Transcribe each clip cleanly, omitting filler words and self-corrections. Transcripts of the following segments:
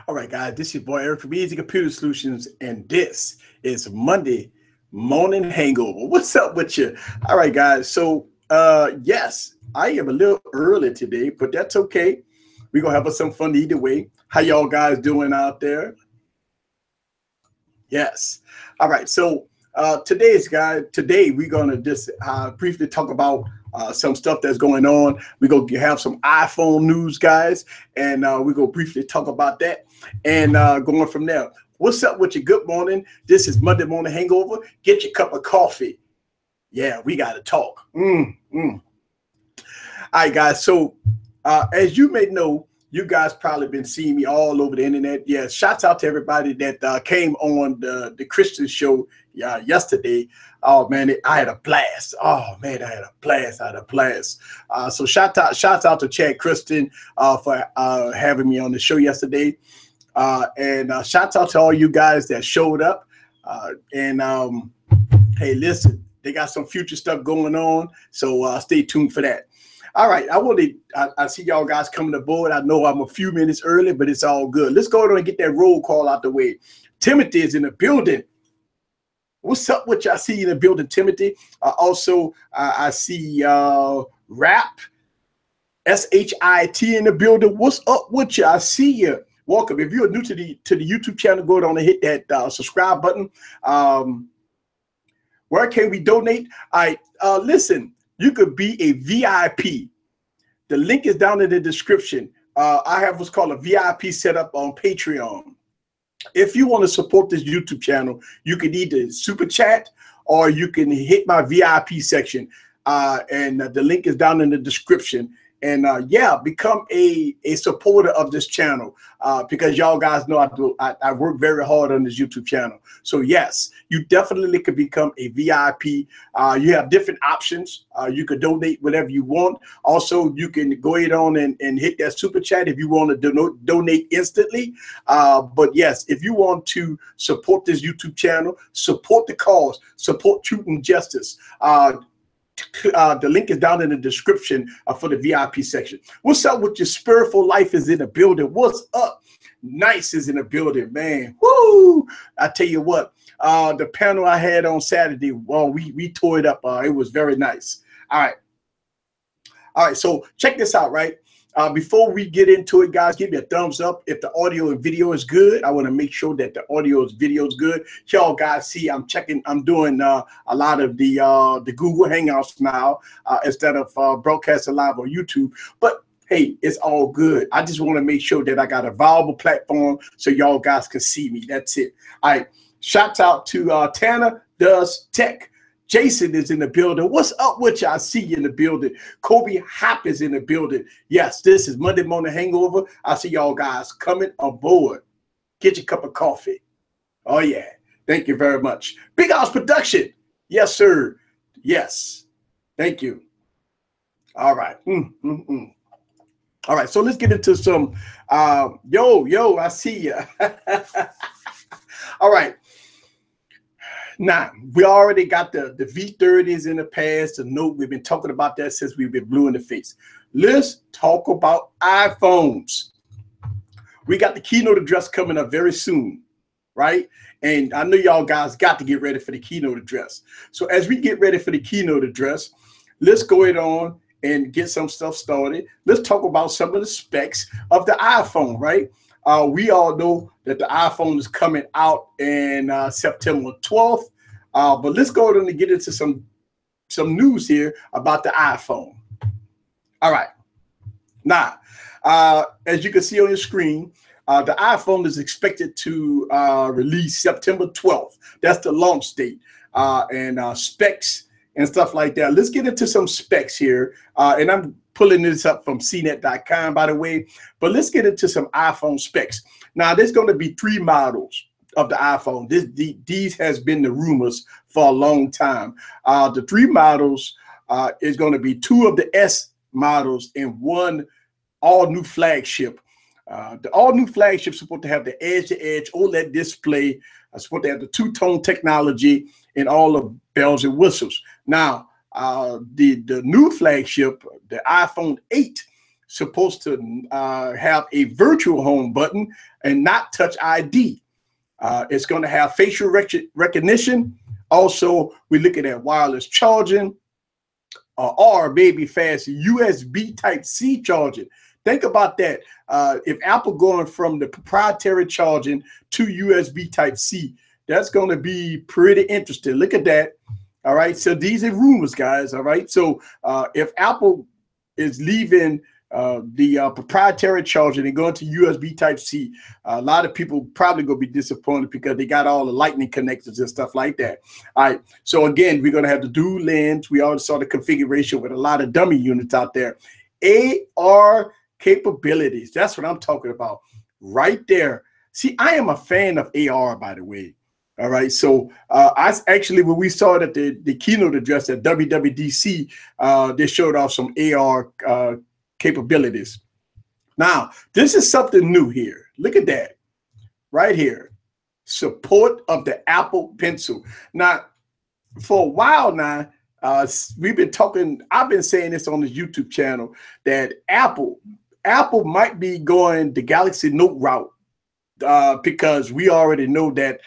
All right, guys, this is your boy Eric from Easy Computer Solutions, and this is Monday Morning Hangover. What's up with you? All right, guys. So, yes, I am a little early today, but that's okay. We're gonna have us some fun either way. How y'all guys doing out there? Yes. All right. So today we're gonna just briefly talk about some stuff that's going on. We're gonna have some iPhone news, guys, and we're gonna briefly talk about that and going from there. What's up with you? Good morning. This is Monday Morning Hangover. Get your cup of coffee. Yeah, we gotta talk. All right, guys. So as you may know, you guys probably been seeing me all over the internet. Yeah, shouts out to everybody that came on the Christian show yesterday. Oh man, I had a blast. Oh man, I had a blast. So shouts out to Chad Christian for having me on the show yesterday. And shouts out to all you guys that showed up. Hey, listen, they got some future stuff going on, so stay tuned for that. All right, I see y'all guys coming aboard. I know I'm a few minutes early, but it's all good. Let's go ahead and get that roll call out the way. Timothy is in the building. What's up with you? I see you in the building, Timothy. Also, I see Rap, S-H-I-T in the building. What's up with you? I see you. Welcome. If you're new to the YouTube channel, go ahead and hit that subscribe button. Where can we donate? All right, listen. You could be a VIP. The link is down in the description. I have what's called a VIP set up on Patreon. If you want to support this YouTube channel, you can either super chat or you can hit my VIP section. And the link is down in the description. And yeah, become a supporter of this channel because y'all guys know I work very hard on this YouTube channel. So yes, you definitely could become a VIP. You have different options. You could donate whatever you want. Also, you can go ahead on and hit that super chat if you want to donate instantly. But yes, if you want to support this YouTube channel, support the cause, support truth and justice. The link is down in the description for the VIP section. What's up with your Spiritual Life is in the building? What's up? Nice is in the building, man. Woo! I tell you what, the panel I had on Saturday, well, we tore it up. It was very nice. All right. So check this out, right? Before we get into it, guys, give me a thumbs up if the audio and video is good. I want to make sure that the audio and video is good. Y'all guys see I'm doing a lot of the Google Hangouts now instead of broadcasting live on YouTube. But hey, it's all good. I just want to make sure that I got a viable platform so y'all guys can see me. That's it. All right. Shouts out to Tanner Does Tech. Jason is in the building. What's up with you? I see you in the building. Kobe Hop is in the building. Yes, this is Monday Morning Hangover. I see y'all guys coming aboard. Get your cup of coffee. Oh, yeah. Thank you very much. Big House Production. Yes, sir. Yes. Thank you. All right. All right. So let's get into some. Yo, I see you. All right. Now, we already got the V30s in the past. The Note, we've been talking about that since we've been blue in the face. Let's talk about iPhones. We got the keynote address coming up very soon, right? And I know y'all guys got to get ready for the keynote address. So as we get ready for the keynote address, let's go ahead on and get some stuff started. Let's talk about some of the specs of the iPhone, right? We all know that the iPhone is coming out in September 12th. But let's go ahead and get into some news here about the iPhone. All right. Now, as you can see on your screen, the iPhone is expected to release September 12th. That's the launch date. And specs and stuff like that. Let's get into some specs here. And I'm pulling this up from cnet.com, by the way. But let's get into some iPhone specs. Now, there's going to be 3 models of the iPhone. These has been the rumors for a long time. The 3 models is going to be 2 of the S models and 1 all-new flagship. The all-new flagship is supposed to have the edge-to-edge OLED display. It's supposed to have the 2-tone technology and all the bells and whistles. Now, the new flagship, the iPhone 8, supposed to have a virtual home button and not touch ID. It's going to have facial recognition. Also, we're looking at wireless charging or maybe fast USB Type-C charging. Think about that. If Apple going from the proprietary charging to USB Type-C, that's going to be pretty interesting. Look at that. All right. So these are rumors, guys. All right. So if Apple is leaving the proprietary charging and going to USB Type-C, a lot of people probably going to be disappointed because they got all the lightning connectors and stuff like that. All right. So again, we're going to have the dual lens. We already saw the configuration with a lot of dummy units out there. AR capabilities. That's what I'm talking about right there. See, I am a fan of AR, by the way. All right. So I actually, when we saw it at the keynote address at WWDC, they showed off some AR capabilities. Now, this is something new here. Look at that right here. Support of the Apple Pencil. Now, for a while now, we've been talking, I've been saying this on the YouTube channel, that Apple might be going the Galaxy Note route because we already know that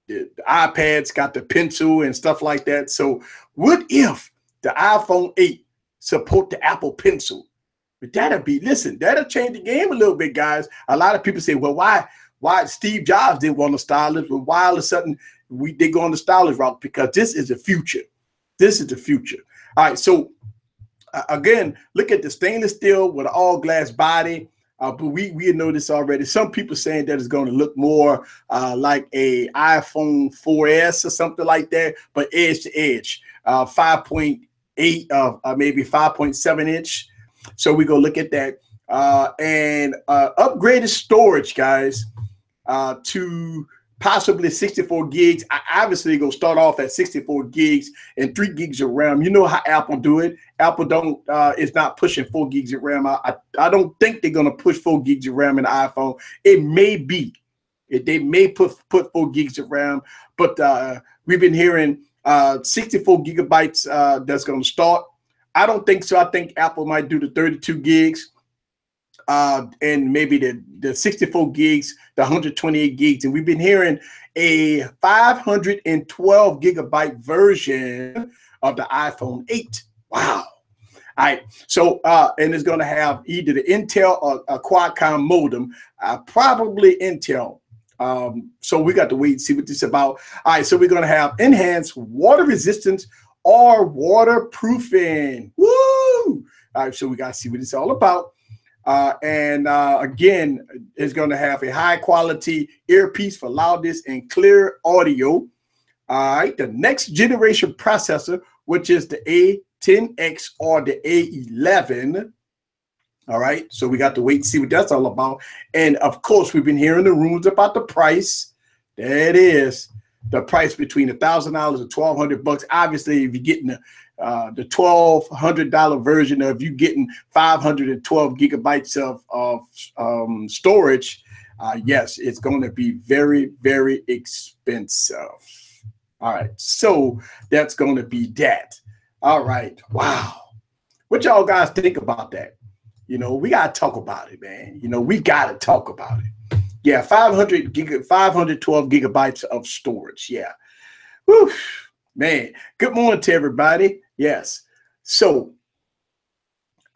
the iPads got the pencil and stuff like that. So what if the iPhone 8 support the Apple Pencil? But that'll change the game a little bit, guys. A lot of people say, well, why Steve Jobs didn't want a stylus, but why all of a sudden they go on the stylus route? Because this is the future. This is the future. All right, so again, look at the stainless steel with an all glass body. But we know this already. Some people saying that it's going to look more like a iPhone 4S or something like that, but edge to edge, 5.8, maybe 5.7 inch. So we go look at that and upgraded storage, guys, to possibly 64 gigs. I obviously going to start off at 64 gigs and 3 gigs of RAM. You know how Apple do it. Apple is not pushing 4 gigs of RAM. I don't think they're going to push 4 gigs of RAM in the iPhone. It may be. They may put 4 gigs of RAM, but we've been hearing 64 gigabytes that's going to start. I don't think so. I think Apple might do the 32 gigs. And maybe the 64 gigs, the 128 gigs. And we've been hearing a 512 gigabyte version of the iPhone 8. Wow. All right. So, and it's going to have either the Intel or a Qualcomm modem, probably Intel. So we got to wait and see what this is about. All right. So we're going to have enhanced water resistance or waterproofing. Woo! All right. So we got to see what it's all about. Again, it's going to have a high quality earpiece for loudness and clear audio. All right, the next generation processor, which is the A10X or the A11. All right, so we got to wait and see what that's all about. And of course, we've been hearing the rumors about the price. There it is, the price between $1,000 and $1,200. Obviously, if you're getting the $1,200 version of you getting 512 gigabytes of storage, yes, it's going to be very, very expensive. All right, so that's going to be that. All right, wow. What y'all guys think about that? You know, we got to talk about it, man. You know, we got to talk about it. Yeah, 512 gigabytes of storage. Yeah. Whew. Man, good morning to everybody. Yes. So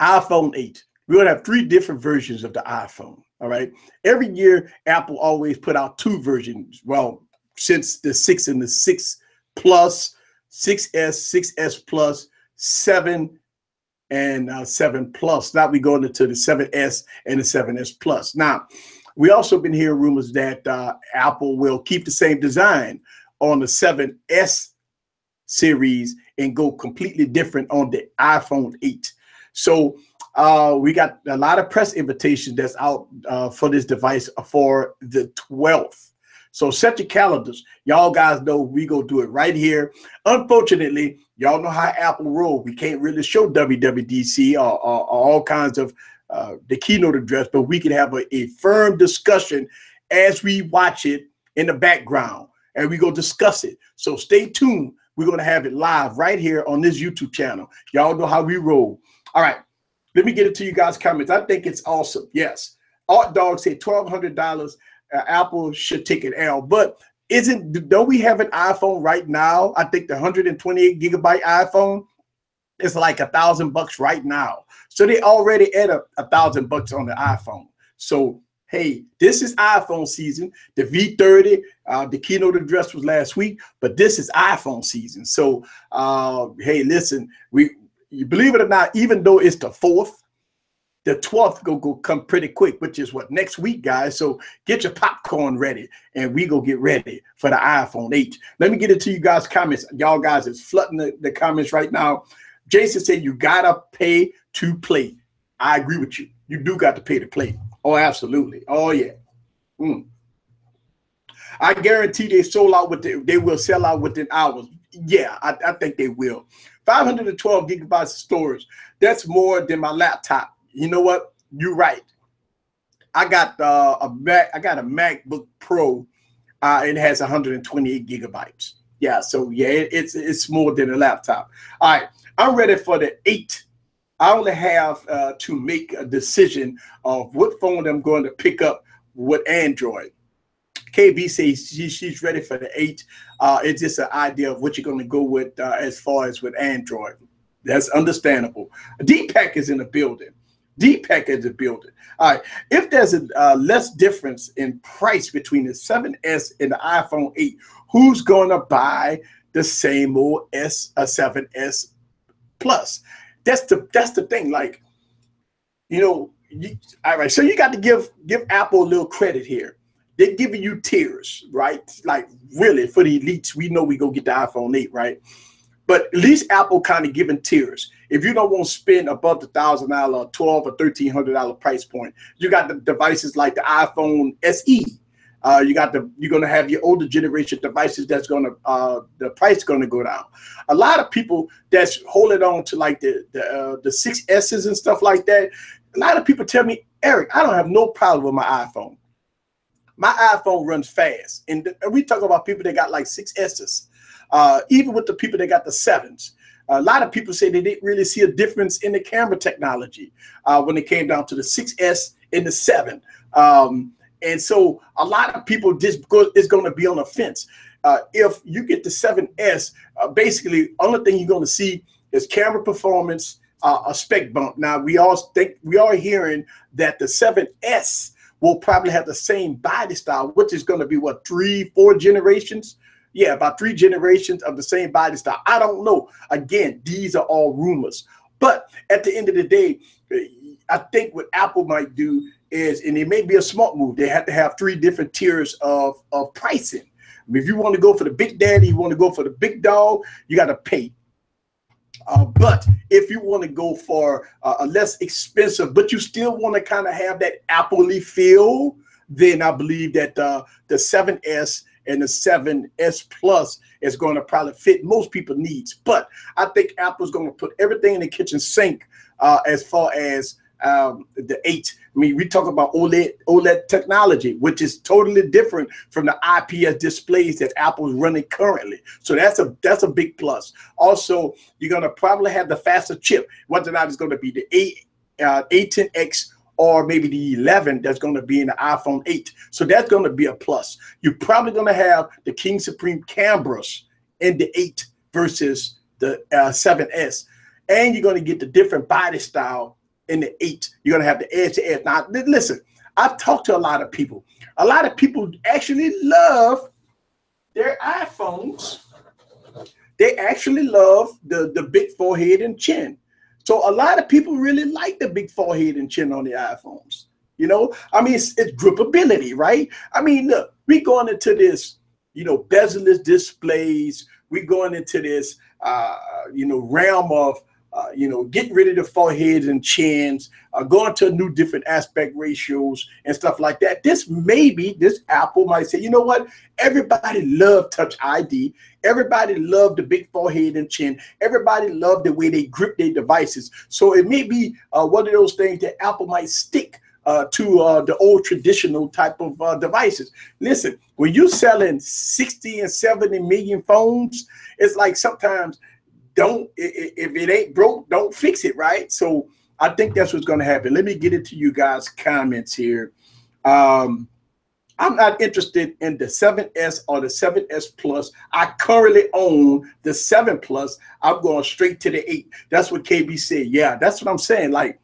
iPhone 8. We're going to have 3 different versions of the iPhone. All right. Every year, Apple always put out 2 versions. Well, since the 6 and the 6 Plus, 6S, 6S Plus, 7 and 7 Plus. Now we're going into the 7S and the 7S Plus. Now, we also been hearing rumors that Apple will keep the same design on the 7S series and go completely different on the iPhone 8. So we got a lot of press invitations that's out for this device for the 12th. So set your calendars. Y'all guys know we go do it right here. Unfortunately, y'all know how Apple roll. We can't really show WWDC or all kinds of the keynote address, but we can have a firm discussion as we watch it in the background and we go discuss it. So stay tuned. We're going to have it live right here on this YouTube channel. Y'all know how we roll. All right. Let me get it to you guys' comments. I think it's awesome. Yes. Art Dog said $1,200. Apple should take an L. But don't we have an iPhone right now? I think the 128 gigabyte iPhone is like $1,000 right now. So they already add $1,000 on the iPhone. So hey, this is iPhone season. The V30, the keynote address was last week, but this is iPhone season. So hey, listen, you believe it or not, even though it's the 4th, the 12th go come pretty quick, which is what, next week, guys. So get your popcorn ready, and we go get ready for the iPhone 8. Let me get it to you guys' comments. Y'all guys is flooding the comments right now. Jason said you gotta pay to play. I agree with you. You do got to pay to play. Oh, absolutely. Oh yeah. I guarantee they sold out they will sell out within hours. Yeah, I think they will. 512 gigabytes of storage. That's more than my laptop. You know what? You're right. I got a MacBook Pro. It has 128 gigabytes. Yeah, so yeah, it's more than a laptop. All right, I'm ready for the 8. I only have to make a decision of what phone I'm going to pick up with Android. KB says she's ready for the 8. It's just an idea of what you're going to go with as far as with Android. That's understandable. Deepak is in the building. Deepak is in the building. All right. If there's a less difference in price between the 7S and the iPhone 8, who's going to buy the same old 7S Plus? That's the thing. Like, you know, all right. So you got to give Apple a little credit here. They're giving you tiers, right? Like really for the elites, we know we go get the iPhone 8, right? But at least Apple kind of giving tiers. If you don't want to spend above the $1,000, $1,200 or $1,300 price point, you got the devices like the iPhone SE. You're going to have your older generation devices that's going to the price is going to go down. A lot of people that's holding on to like the 6S's and stuff like that. A lot of people tell me, Eric, I don't have no problem with my iPhone. My iPhone runs fast, and we talk about people that got like 6S's. Even with the people that got the 7s, a lot of people say they didn't really see a difference in the camera technology when it came down to the 6S and the 7. And so a lot of people just is going to be on the fence. If you get the 7S, basically, only thing you're going to see is camera performance, a spec bump. Now we are hearing that the 7S will probably have the same body style, which is going to be what, 3-4 generations. Yeah, about 3 generations of the same body style. I don't know. Again, these are all rumors. But at the end of the day, I think what Apple might do is, and it may be a smart move, they have to have 3 different tiers of pricing. I mean, if you want to go for the big daddy, you want to go for the big dog, you got to pay. But if you want to go for a less expensive, but you still want to kind of have that Apple-y feel, then I believe that the 7S and the 7S Plus is going to probably fit most people's needs. But I think Apple's going to put everything in the kitchen sink as far as the 8. I mean, we talk about OLED technology, which is totally different from the IPS displays that Apple's running currently. So that's a big plus. Also, you're going to probably have the faster chip. Whether or not it's going to be the A10X or maybe the 11 that's going to be in the iPhone 8. So that's going to be a plus. You're probably going to have the King Supreme cameras in the 8 versus the 7S. And you're going to get the different body style in the 8. You're going to have the edge-to-edge. Now, listen, I've talked to a lot of people. A lot of people actually love their iPhones. They actually love the big forehead and chin. So a lot of people really like the big forehead and chin on the iPhones. You know, I mean, it's gripability, right? I mean, look, we're going into this, you know, bezel-less displays. We're going into this, you know, realm of, you know, getting rid of the foreheads and chins, going to new different aspect ratios and stuff like that. This Apple might say, you know what? Everybody loved Touch ID. Everybody loved the big forehead and chin. Everybody loved the way they grip their devices. So it may be one of those things that Apple might stick to the old traditional type of devices. Listen, when you're selling 60 and 70 million phones, it's like sometimes if it ain't broke, don't fix it, right? So I think that's what's going to happen. Let me get into you guys' comments here. I'm not interested in the 7S or the 7S Plus. I currently own the 7 Plus. I'm going straight to the 8. That's what KB said. Yeah, that's what I'm saying. Like,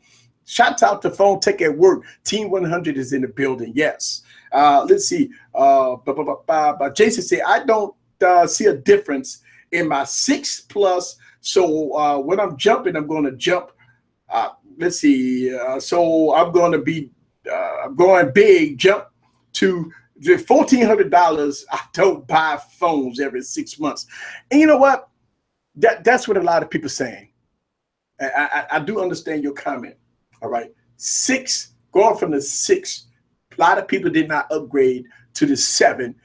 shout out to Phone Tech at Work. Team 100 is in the building. Yes. Let's see. Jason said, I don't see a difference in my 6 Plus. So when I'm jumping, I'm going to jump. Let's see. So I'm going to be I'm going big, jump to $1,400. I don't buy phones every 6 months. And you know what? That's what a lot of people are saying. I do understand your comment. All right. 6, going from the 6, a lot of people did not upgrade to the 7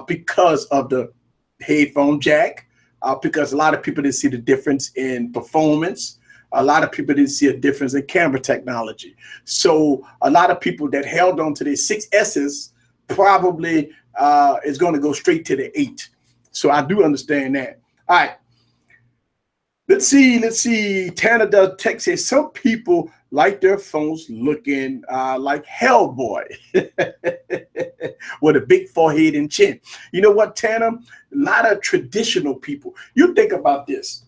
because of the headphone jack, because a lot of people didn't see the difference in performance. A lot of people didn't see a difference in camera technology. So a lot of people that held on to their 6Ss probably is going to go straight to the 8. So I do understand that. All right. Let's see. Tanner does text says some people like their phones looking like Hellboy with a big forehead and chin. You know what, Tanner? A lot of traditional people. You think about this.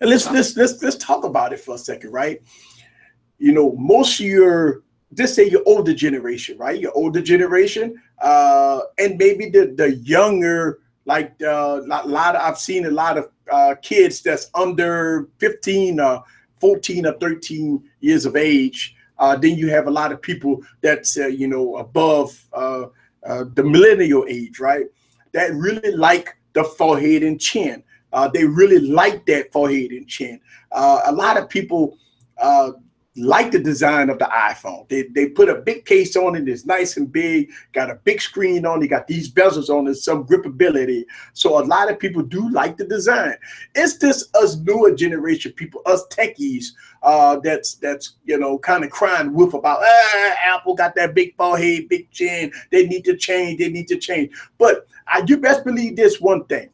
And let's talk about it for a second, right? You know, most of your, just say your older generation, right? Your older generation, and maybe the younger, like I've seen a lot of kids that's under 15 or 14 or 13 years of age. Then you have a lot of people that's you know, above the millennial age, right? That really like the forehead and chin. They really like that forehead and chin. A lot of people like the design of the iPhone. They put a big case on it. It's nice and big, got a big screen on it, got these bezels on it, some gripability. So a lot of people do like the design. It's just us newer generation people, us techies, that's you know, kind of crying wolf about Apple got that big forehead, big chin. They need to change. They need to change. But you best believe this one thing.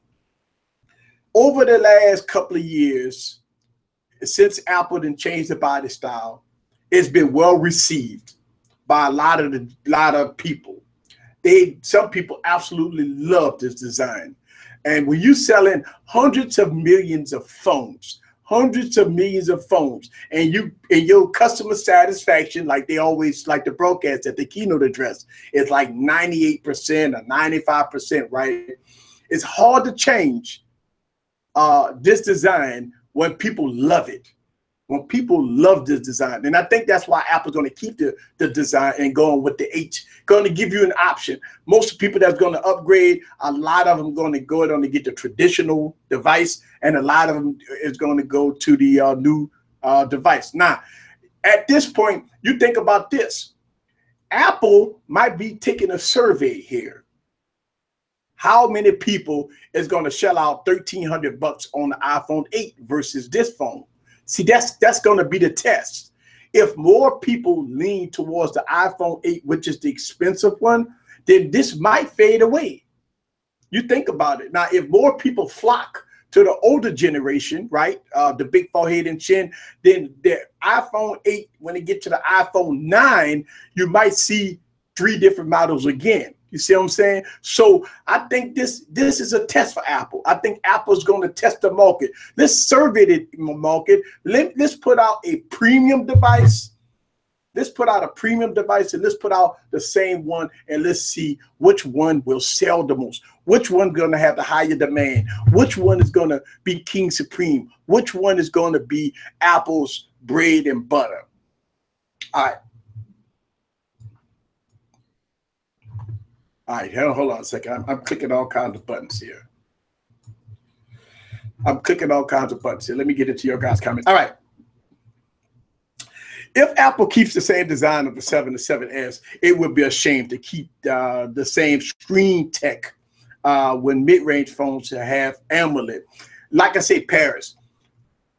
Over the last couple of years, since Apple done changed the body style, it's been well received by a lot of people. Some people absolutely love this design. And when you're selling hundreds of millions of phones, and your customer satisfaction, like they always like to broadcast at the keynote address, is like 98% or 95%, right? It's hard to change this design when people love it, when people love this design. And I think that's why Apple's going to keep the design and going with the H, going to give you an option. Most people that's going to upgrade, a lot of them going to go on to get the traditional device, and a lot of them is going to go to the new device. Now, at this point, you think about this. Apple might be taking a survey here. How many people is going to shell out $1,300 on the iPhone 8 versus this phone? See, that's going to be the test. If more people lean towards the iPhone 8, which is the expensive one, then this might fade away. You think about it. Now, if more people flock to the older generation, right, the big forehead and chin, then the iPhone 8, when it gets to the iPhone 9, you might see 3 different models again. You see what I'm saying? So I think this is a test for Apple. I think Apple's going to test the market. Let's survey the market. Let's put out a premium device. Let's put out a premium device, and let's put out the same one, and let's see which one will sell the most. Which one's going to have the higher demand? Which one is going to be King Supreme? Which one is going to be Apple's bread and butter? All right. All right, hold on a second. I'm clicking all kinds of buttons here. Let me get into your guys' comments. All right. If Apple keeps the same design of the 7 to 7S, it would be a shame to keep the same screen tech when mid-range phones have AMOLED. Like I say, Paris,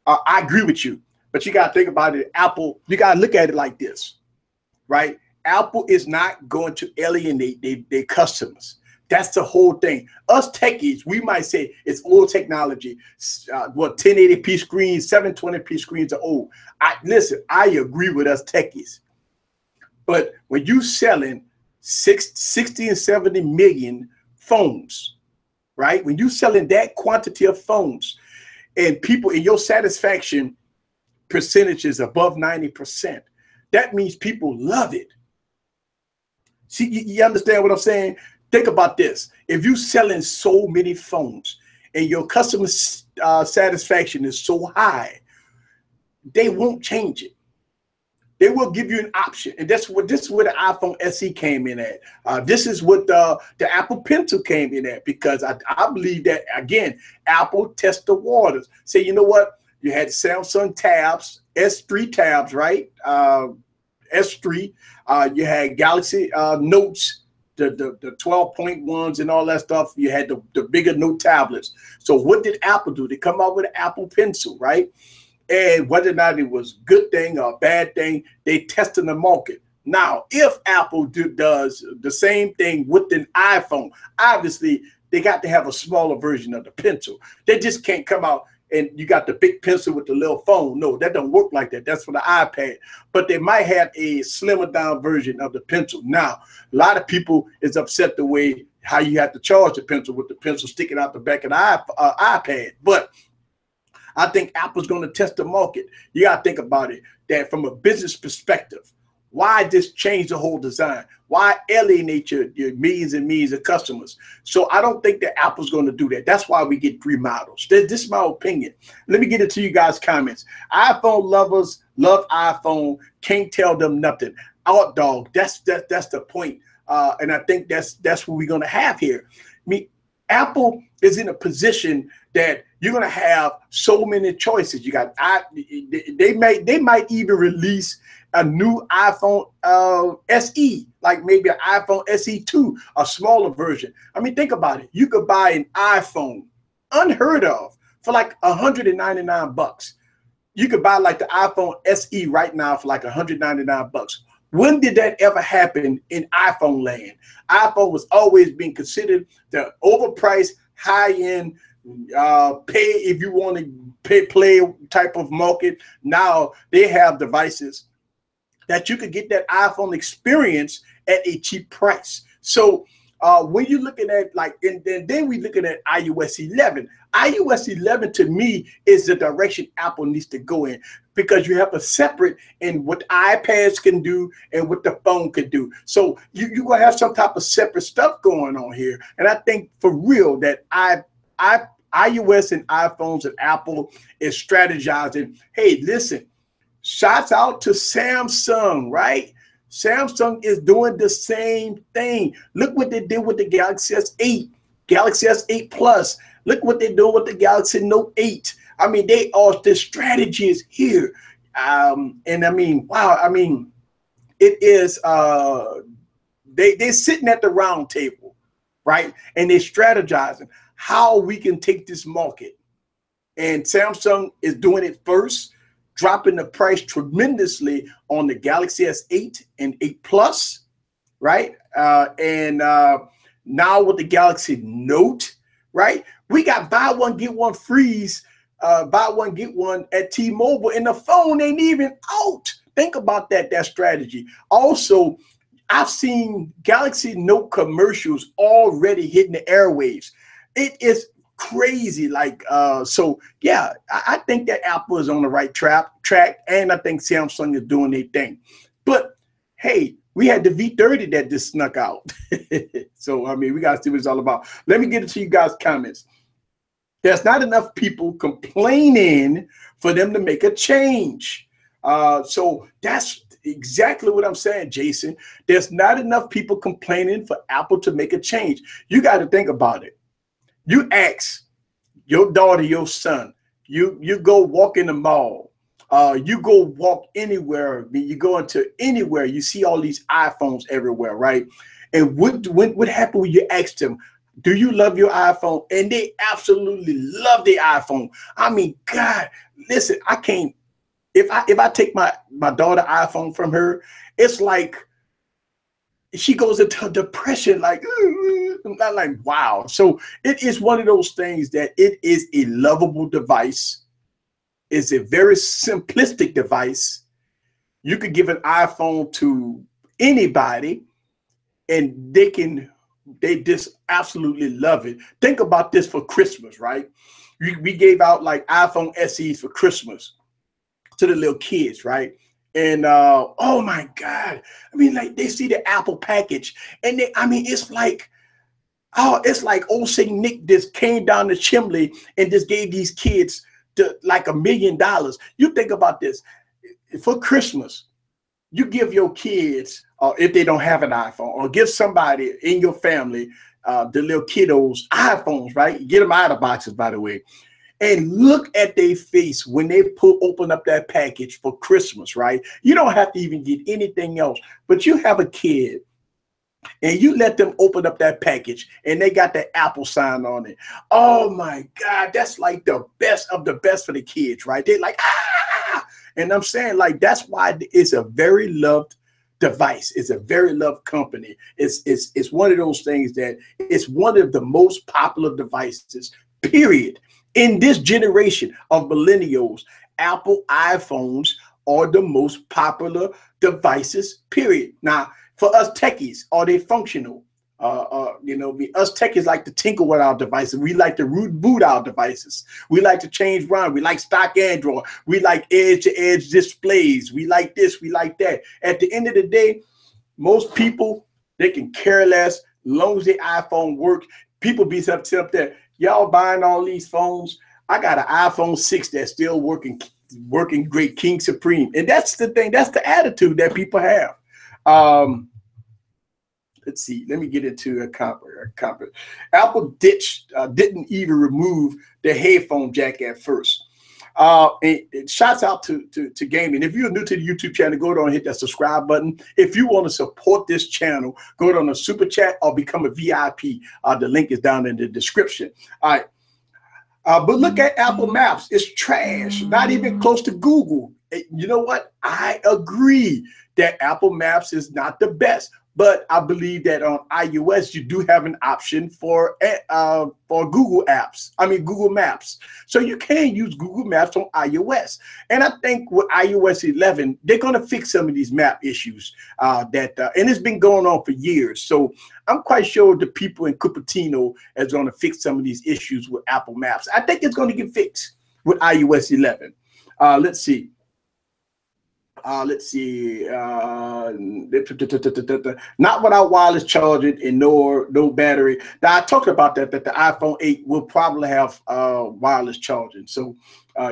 I agree with you, but you got to think about it. Apple, you got to look at it like this, right? Apple is not going to alienate their customers. That's the whole thing. Us techies, we might say it's old technology. 1080p screens, 720p screens are old. Listen, I agree with us techies. But when you selling 60 and 70 million phones, right? When you selling that quantity of phones and people in your satisfaction percentage is above 90%, that means people love it. See, you understand what I'm saying? Think about this. If you're selling so many phones and your customer satisfaction is so high, they won't change it. They will give you an option. And this is where the iPhone SE came in at. This is what the Apple Pencil came in at, because I believe that, again, Apple tests the waters. Say, you know what? You had Samsung tabs, S3 tabs, right? S3. You had Galaxy Notes, the 12.1s and all that stuff. You had the bigger Note tablets. So what did Apple do? They come out with an Apple Pencil, right? And whether or not it was a good thing or a bad thing, they tested the market. Now, if Apple does the same thing with an iPhone, obviously they got to have a smaller version of the pencil. They just can't come out and you got the big pencil with the little phone. No, that don't work like that. That's for the iPad. But they might have a slimmer down version of the pencil. Now, a lot of people is upset the way how you have to charge the pencil with the pencil sticking out the back of the iPad. But I think Apple's going to test the market. You got to think about it, that from a business perspective, why just change the whole design? Why alienate your millions and millions of customers? So I don't think that Apple's going to do that. That's why we get 3 models. This is my opinion. Let me get it to you guys' comments. iPhone lovers love iPhone. Can't tell them nothing. Out dog. That's the point. And I think that's what we're going to have here. I mean, Apple is in a position that you're going to have so many choices. You got they might even release a new iPhone SE, like maybe an iPhone SE2, a smaller version. I mean, think about it. You could buy an iPhone, unheard of, for like $199. You could buy like the iPhone SE right now for like $199. When did that ever happen in iPhone land? iPhone was always being considered the overpriced, high-end, pay if you want to play type of market. Now they have devices that you could get that iPhone experience at a cheap price. So when you're looking at like, and then we're looking at iOS 11. iOS 11 to me is the direction Apple needs to go in, because you have a separate in what iPads can do and what the phone can do. So you're going to have some type of separate stuff going on here. And I think for real that iOS and iPhones and Apple is strategizing. Hey, listen, shouts out to Samsung, right? Samsung is doing the same thing. Look what they did with the Galaxy S8, Galaxy S8 Plus. Look what they're doing with the Galaxy Note 8. I mean, the strategy is here. And I mean, wow, I mean, it is, they're sitting at the round table, right? And they're strategizing how we can take this market. And Samsung is doing it first, dropping the price tremendously on the Galaxy S8 and 8 Plus, right? And now with the Galaxy Note, right? We got buy one, get one freeze, buy one, get one at T-Mobile, and the phone ain't even out. Think about that strategy. Also, I've seen Galaxy Note commercials already hitting the airwaves. It is crazy. Like, so yeah, I think that Apple is on the right track, and I think Samsung is doing their thing. But hey, we had the V30 that just snuck out. So I mean, we got to see what it's all about. Let me get into you guys' comments. There's not enough people complaining for them to make a change. So that's exactly what I'm saying, Jason. There's not enough people complaining for Apple to make a change. You got to think about it. You ask your daughter, your son, you go walk in the mall, you go walk anywhere, you go into anywhere, you see all these iPhones everywhere, right? And what happened when you ask them, do you love your iPhone? And they absolutely love the iPhone. I mean, God, listen, I can't, if I take my daughter iPhone from her, it's like she goes into depression, like, I'm like, wow. So it is one of those things that it is a lovable device. It's a very simplistic device. You could give an iPhone to anybody and they just absolutely love it. Think about this for Christmas, right? We gave out like iPhone SEs for Christmas to the little kids, right? And oh my God, I mean, like they see the Apple package, and they, I mean, it's like, oh, it's like old Saint Nick just came down the chimney and just gave these kids like $1 million. You think about this for Christmas. You give your kids, if they don't have an iPhone, or give somebody in your family, the little kiddos, iPhones, right? Get them out of boxes, by the way. And look at their face when they open up that package for Christmas, right? You don't have to even get anything else, but you have a kid and you let them open up that package and they got the Apple sign on it. Oh my God, that's like the best of the best for the kids, right? They're like, ah! And I'm saying, like, that's why it's a very loved device. It's a very loved company. It's one of those things that it's one of the most popular devices, period. In this generation of millennials, Apple iPhones are the most popular devices, period. Now, for us techies, are they functional? You know, us techies like to tinker with our devices. We like to boot our devices. We like to change around. We like stock Android. We like edge-to-edge displays. We like this. We like that. At the end of the day, most people, they can care less as long as the iPhone work. People be upset that y'all buying all these phones. I got an iPhone 6 that's still working great, King Supreme. And that's the thing. That's the attitude that people have. Let's see. Let me get into a comment. Apple didn't even remove the headphone jack at first. And shouts out to gaming. If you're new to the YouTube channel, go down and hit that subscribe button. If you want to support this channel, go down to super chat or become a VIP. The link is down in the description. All right. But look at Apple Maps. It's trash. Not even close to Google. You know what? I agree that Apple Maps is not the best. But I believe that on iOS, you do have an option for Google apps. I mean, Google Maps. So you can use Google Maps on iOS. And I think with iOS 11, they're going to fix some of these map issues and it's been going on for years. So I'm quite sure the people in Cupertino is going to fix some of these issues with Apple Maps. I think it's going to get fixed with iOS 11. Let's see. Not without wireless charging and no battery. Now I talked about that the iPhone 8 will probably have wireless charging. So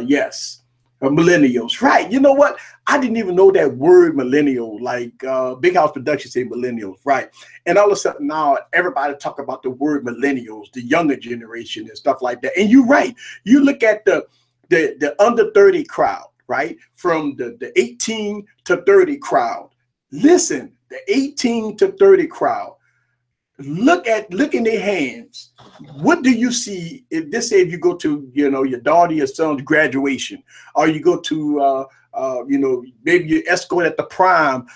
yes, millennials, right? You know what? I didn't even know that word millennial. Like Big House Productions say millennials, right? And all of a sudden now everybody talk about the word millennials, the younger generation and stuff like that. And you're right. You look at the under 30 crowd. Right, from the 18 to 30 crowd. Listen, the 18 to 30 crowd. Look in their hands. What do you see? If this say if you go to your daughter, your son's graduation, or you go to maybe you escort at the prom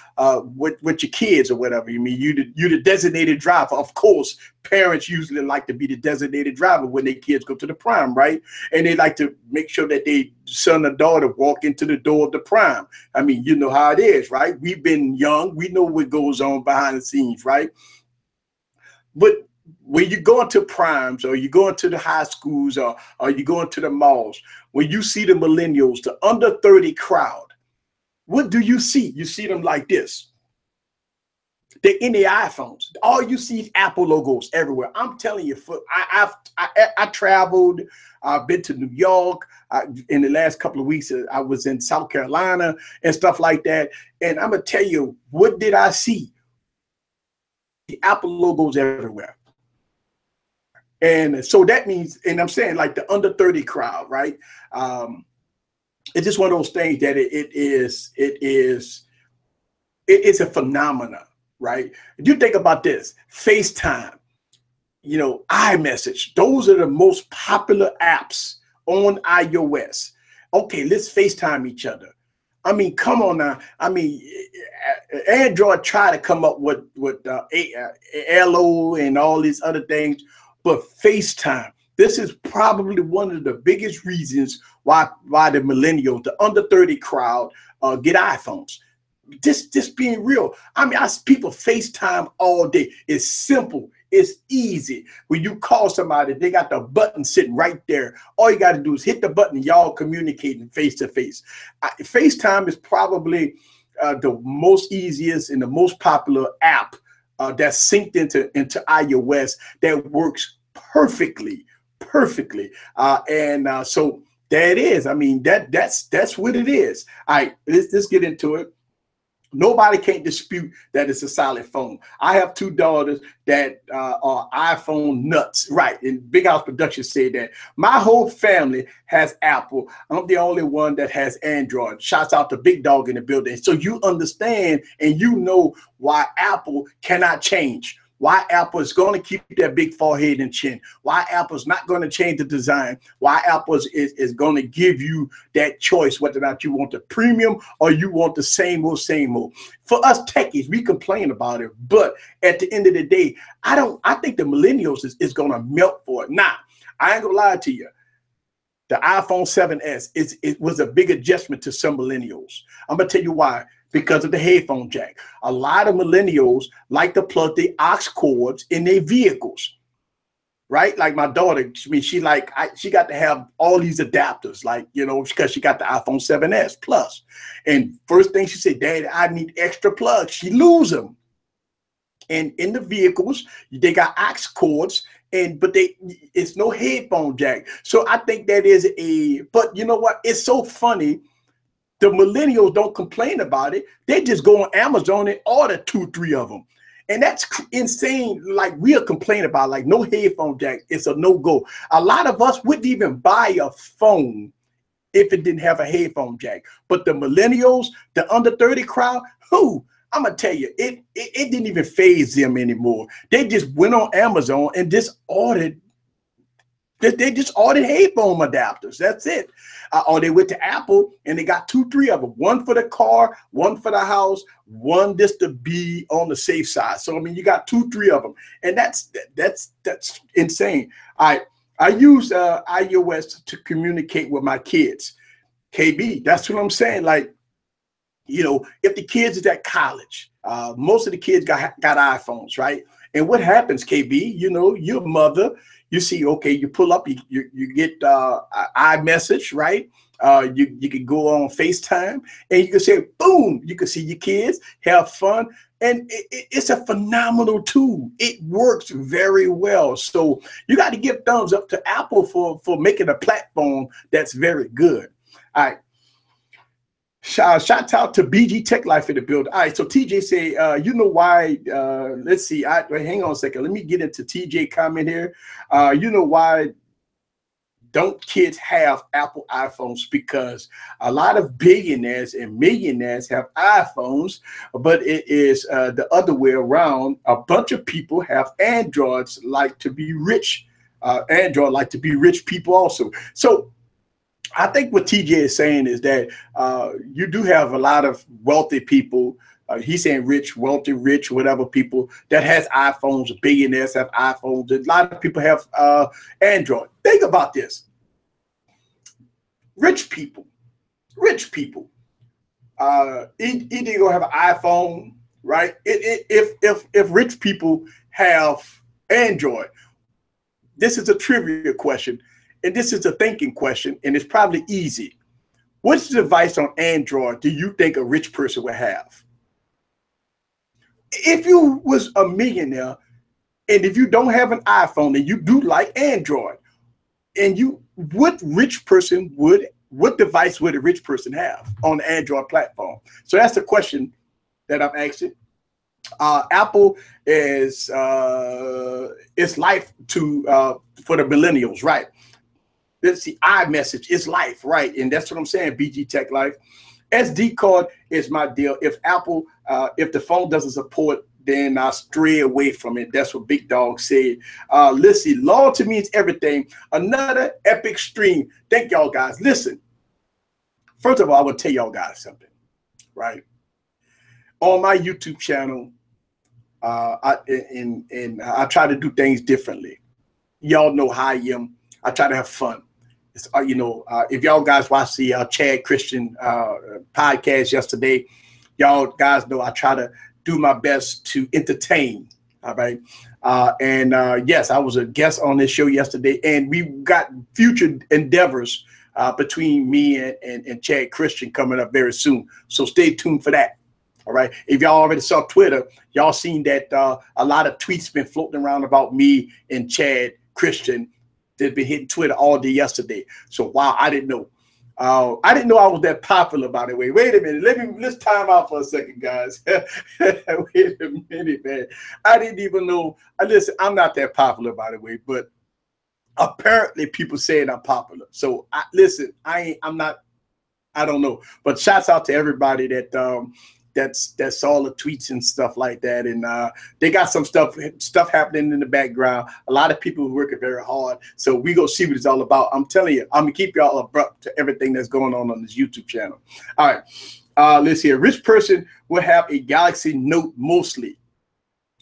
with your kids or whatever. You mean you the designated driver. Of course, parents usually like to be the designated driver when their kids go to the prom, right? And they like to make sure that their son or daughter walk into the door of the prom. I mean, you know how it is, right? We've been young. We know what goes on behind the scenes, right? But when you go into primes or you go into the high schools or you go into the malls, when you see the millennials, the under 30 crowd, what do you see? You see them like this. They're in their iPhones. All you see is Apple logos everywhere. I'm telling you, I traveled. I've been to New York. In the last couple of weeks, I was in South Carolina and stuff like that. And I'm going to tell you, what did I see? The Apple logos everywhere. And so that means, and I'm saying like the under 30 crowd, right? It's just one of those things that it is a phenomenon, right? You think about this, FaceTime, iMessage, those are the most popular apps on iOS. Okay, let's FaceTime each other. I mean, come on now. I mean, Android tried to come up with LO and all these other things, but FaceTime. This is probably one of the biggest reasons why the millennials, the under 30 crowd, get iPhones. Just being real. I mean, I see people FaceTime all day. It's simple. It's easy. When you call somebody, they got the button sitting right there. All you got to do is hit the button. Y'all communicating face to face. FaceTime is probably the most easiest and the most popular app that's synced into iOS that works perfectly. So there it is. I mean, that's what it is. All right, let's get into it. Nobody can't dispute that it's a solid phone. I have two daughters that are iPhone nuts, right? And Big House Productions said that. My whole family has Apple. I'm the only one that has Android. Shouts out to Big Dog in the building. So you understand and you know why Apple cannot change. Why Apple is going to keep that big forehead and chin. Why Apple's not going to change the design. Why Apple is going to give you that choice, whether or not you want the premium or you want the same old, same old. For us techies, we complain about it. But at the end of the day, I think the millennials is going to melt for it. Now, I ain't going to lie to you. The iPhone 7S, it was a big adjustment to some millennials. I'm going to tell you why. Because of the headphone jack. A lot of millennials like to plug the aux cords in their vehicles, right? Like my daughter, I mean, she got to have all these adapters, like, you know, because she got the iPhone 7S Plus. And first thing she said, Dad, I need extra plugs. She lose them. And in the vehicles, they got aux cords, but it's no headphone jack. So I think that is but you know what? It's so funny. The millennials don't complain about it. They just go on Amazon and order 2-3 of them. And that's insane. Like we'll complain about like no headphone jack. It's a no-go. A lot of us wouldn't even buy a phone if it didn't have a headphone jack. But the millennials, the under 30 crowd, I'm going to tell you, it didn't even faze them anymore. They just went on Amazon and just ordered. They just ordered headphone adapters. That's it. Or they went to Apple and they got 2-3 of them. One for the car, one for the house, one just to be on the safe side. So I mean, you got 2-3 of them, and that's insane. I use iOS to communicate with my kids. KB, that's what I'm saying. Like, you know, if the kids is at college, most of the kids got iPhones, right? And what happens, KB? You know, your mother. You see, okay, you pull up, you get iMessage, right? You can go on FaceTime and you can say, boom, you can see your kids, have fun. And it's a phenomenal tool. It works very well. So you got to give thumbs up to Apple for making a platform that's very good. All right. Shout out to BG Tech Life in the building. All right, so TJ say, you know why? Let's see. Hang on a second. Let me get into TJ comment here. You know why don't kids have Apple iPhones? Because a lot of billionaires and millionaires have iPhones, but it is the other way around. A bunch of people have Androids, like to be rich. Android like to be rich people also. So I think what TJ is saying is that you do have a lot of wealthy people. He's saying rich, wealthy, rich, whatever people that has iPhones. Billionaires have iPhones. A lot of people have Android. Think about this. Rich people, either you're gonna have an iPhone, right? If rich people have Android, this is a trivia question. And this is a thinking question, and it's probably easy. Which device on Android do you think a rich person would have? If you was a millionaire, and if you don't have an iPhone, and you do like Android, and what device would a rich person have on the Android platform? So that's the question that I'm asking. Apple is life for the millennials, right? Let's see, iMessage is life, right? And that's what I'm saying, BG Tech Life. SD card is my deal. If Apple, if the phone doesn't support, then I stray away from it. That's what Big Dog said. Listen, loyalty means everything. Another epic stream. Thank y'all guys. Listen, first of all, I will tell y'all guys something. right? On my YouTube channel, I try to do things differently. Y'all know how I am. I try to have fun. It's, if y'all guys watched the Chad Christian podcast yesterday, y'all guys know I try to do my best to entertain. All right. Yes, I was a guest on this show yesterday, and we got future endeavors between me and Chad Christian coming up very soon. So stay tuned for that. All right. If y'all already saw Twitter, y'all seen that a lot of tweets been floating around about me and Chad Christian. They've been hitting Twitter all day yesterday. So wow, I didn't know. I didn't know I was that popular, by the way. Wait a minute. Let's time out for a second, guys. Wait a minute, man. I didn't even know. Listen, I'm not that popular, by the way, but apparently people saying I'm popular. So listen, I'm not. I don't know. But shouts out to everybody that that's all the tweets and stuff like that, and they got some stuff happening in the background. A lot of people working very hard, so we go see what it's all about. I'm telling you, I'm gonna keep y'all abrupt to everything that's going on this YouTube channel. All right, let's see. A rich person will have a Galaxy Note mostly.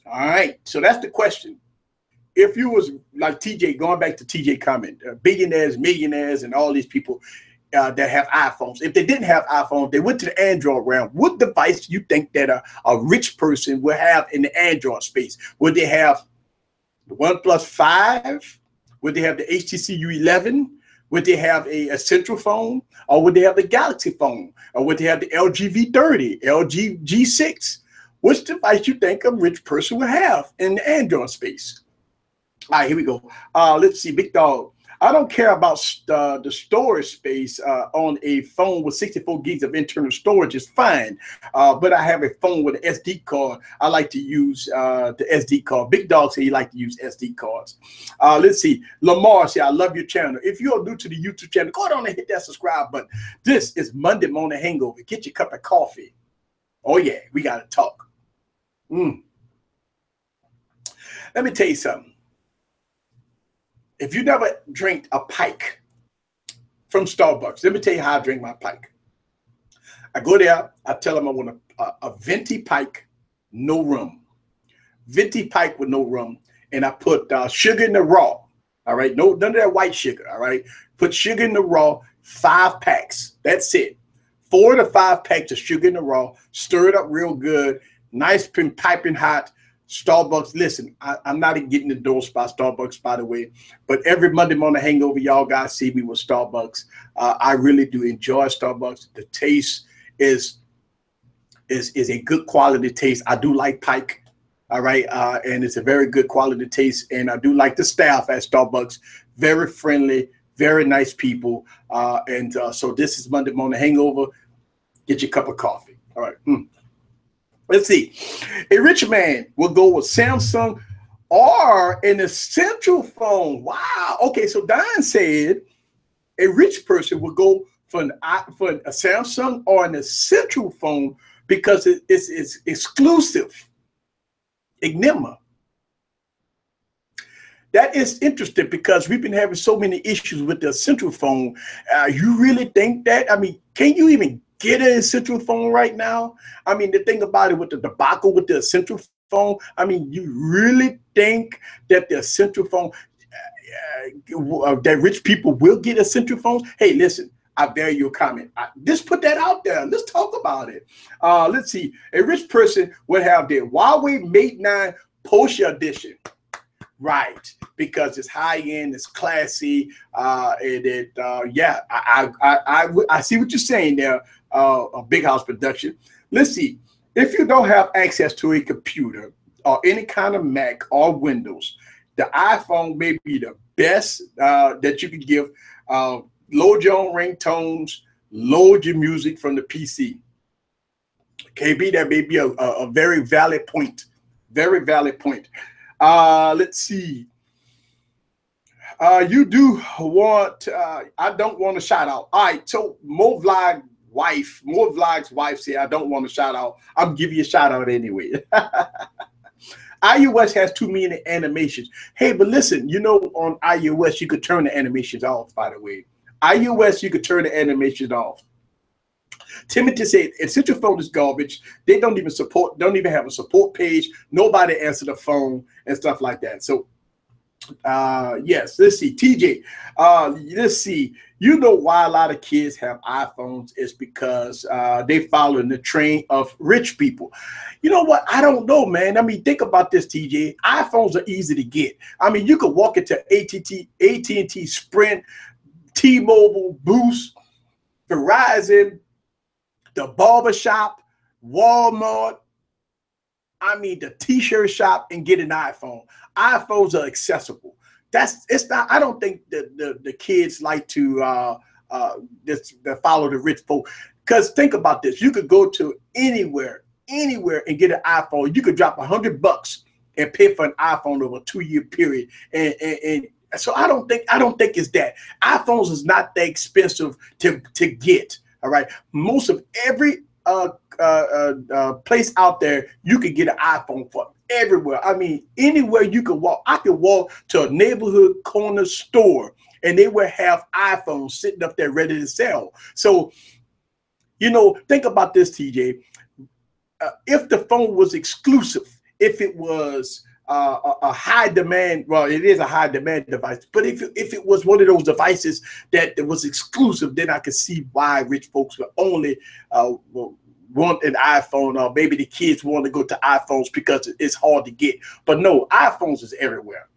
All right, so that's the question. If you was like TJ, going back to TJ comment, billionaires, millionaires, and all these people that have iPhones. If they didn't have iPhones, they went to the Android realm. What device do you think that a rich person will have in the Android space? Would they have the OnePlus 5? Would they have the HTC U11? Would they have a Central phone? Or would they have the Galaxy phone? Or would they have the LG V30, LG G6? Which device do you think a rich person will have in the Android space? All right, here we go. Let's see, Big Dog. I don't care about the storage space on a phone with 64 gigs of internal storage is fine. But I have a phone with an SD card. I like to use the SD card. Big Dog say he like to use SD cards. Let's see. Lamar say, I love your channel. If you're new to the YouTube channel, go down and hit that subscribe button. This is Monday Morning Hangover. Get your cup of coffee. Oh, yeah, we got to talk. Let me tell you something. If you never drank a pike from Starbucks, let me tell you how I drink my pike. I go there, I tell them I want a venti pike, no rum. Venti pike with no rum. And I put sugar in the raw. All right, none of that white sugar. All right, put sugar in the raw, 5 packs. That's it. 4 to 5 packs of sugar in the raw. Stir it up real good. Nice piping hot. Starbucks, listen, I'm not getting endorsed by Starbucks, by the way, but every Monday Morning Hangover, y'all guys see me with Starbucks. I really do enjoy Starbucks. The taste is a good quality taste. I do like Pike, all right, and it's a very good quality taste, and I do like the staff at Starbucks. Very friendly, very nice people, so this is Monday Morning Hangover. Get your cup of coffee, all right. Let's see. A rich man will go with Samsung or an essential phone. Wow. Okay, so Don said a rich person will go for a Samsung or an essential phone because it's exclusive. Enigma. That is interesting because we've been having so many issues with the essential phone. You really think that? I mean, can you even get an essential phone right now? I mean, the thing about it with the debacle with the essential phone, I mean, you really think that the essential phone, that rich people will get essential phones? Hey, listen, I value your comment. Just put that out there. Let's talk about it. Let's see. A rich person would have their Huawei Mate 9 Porsche Edition. Right, because it's high end, it's classy, yeah, I see what you're saying there. A big house production. Let's see. If you don't have access to a computer or any kind of Mac or Windows, the iPhone may be the best that you can give. Load your own ringtones, load your music from the PC. KB, that may be a very valid point. Very valid point. Let's see. You do want, I don't want to shout out. All right, so More Vlog's wife say, I don't want to shout out. I'm giving you a shout out anyway. iOS has too many animations. Hey, but listen, you know, on iOS, you could turn the animations off, by the way. iOS, you could turn the animations off. Timothy said, Essential phone is garbage. They don't even have a support page. Nobody answer the phone and stuff like that. So yes, let's see. TJ, let's see. You know why a lot of kids have iPhones is because they follow in the train of rich people. You know what? I don't know, man. I mean, think about this, TJ. iPhones are easy to get. I mean, you could walk into AT&T, Sprint, T-Mobile, Boost, Verizon, the barber shop, Walmart, I mean the t-shirt shop, and get an iPhone. iPhones are accessible. It's not, I don't think the kids like to follow the rich folk. Because think about this. You could go to anywhere and get an iPhone. You could drop $100 and pay for an iPhone over a 2-year period. And so I don't think it's that. iPhones is not that expensive to get. All right. Most of every place out there, you could get an iPhone for everywhere. I mean, anywhere you could walk. I could walk to a neighborhood corner store and they would have iPhones sitting up there ready to sell. So, you know, think about this, TJ. If the phone was exclusive, if it was a high demand, well, it is a high demand device, but if it was one of those devices that was exclusive, then I could see why rich folks would only want an iPhone, or maybe the kids want to go to iPhones because it's hard to get. But no, iPhones is everywhere.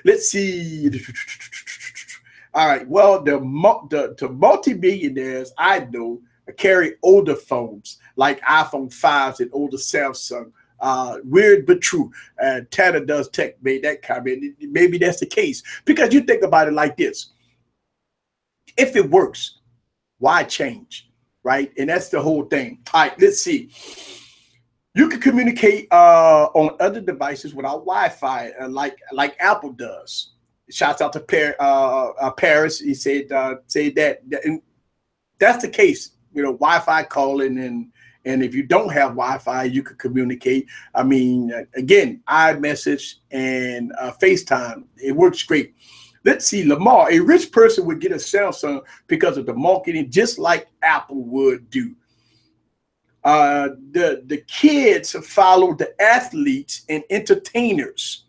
Let's see. All right. Well, the multi-billionaires I know carry older phones like iPhone 5s and older Samsung. Weird but true. Tanner Does Tech made that comment. Maybe that's the case, because you think about it like this: if it works, why change? Right? And that's the whole thing. All right, let's see. You can communicate on other devices without Wi-Fi, like Apple does. Shouts out to Paris. He said that, and that's the case. You know, Wi-Fi calling, and if you don't have Wi-Fi, you can communicate. I mean, again, iMessage and FaceTime, it works great. Let's see, Lamar, a rich person would get a Samsung because of the marketing, just like Apple would do. The kids follow the athletes and entertainers.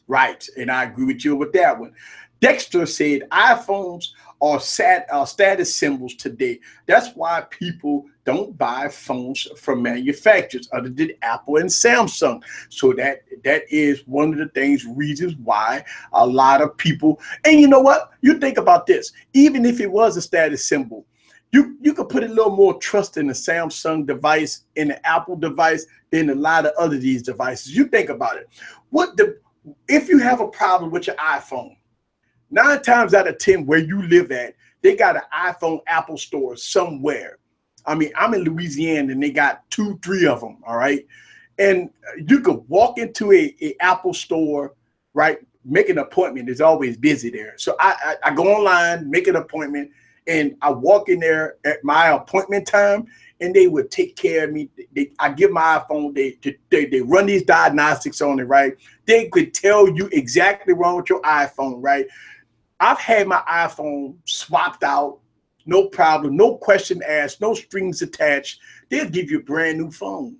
Right, and I agree with you with that one. Dexter said iPhones are status symbols today. That's why people don't buy phones from manufacturers other than Apple and Samsung. So that is one of the reasons why a lot of people, and you know what? You think about this, even if it was a status symbol, you could put a little more trust in the Samsung device, in the Apple device, than a lot of other these devices. You think about it. If you have a problem with your iPhone, 9 times out of 10 where you live at, they got an iPhone Apple store somewhere. I mean, I'm in Louisiana and they got 2, 3 of them. All right. And you could walk into a Apple store, right? Make an appointment. It's always busy there. So I go online, make an appointment, and I walk in there at my appointment time, and they would take care of me. I give my iPhone, they run these diagnostics on it, right? They could tell you exactly wrong with your iPhone, right? I've had my iPhone swapped out, no problem, no question asked, no strings attached. They'll give you a brand new phone.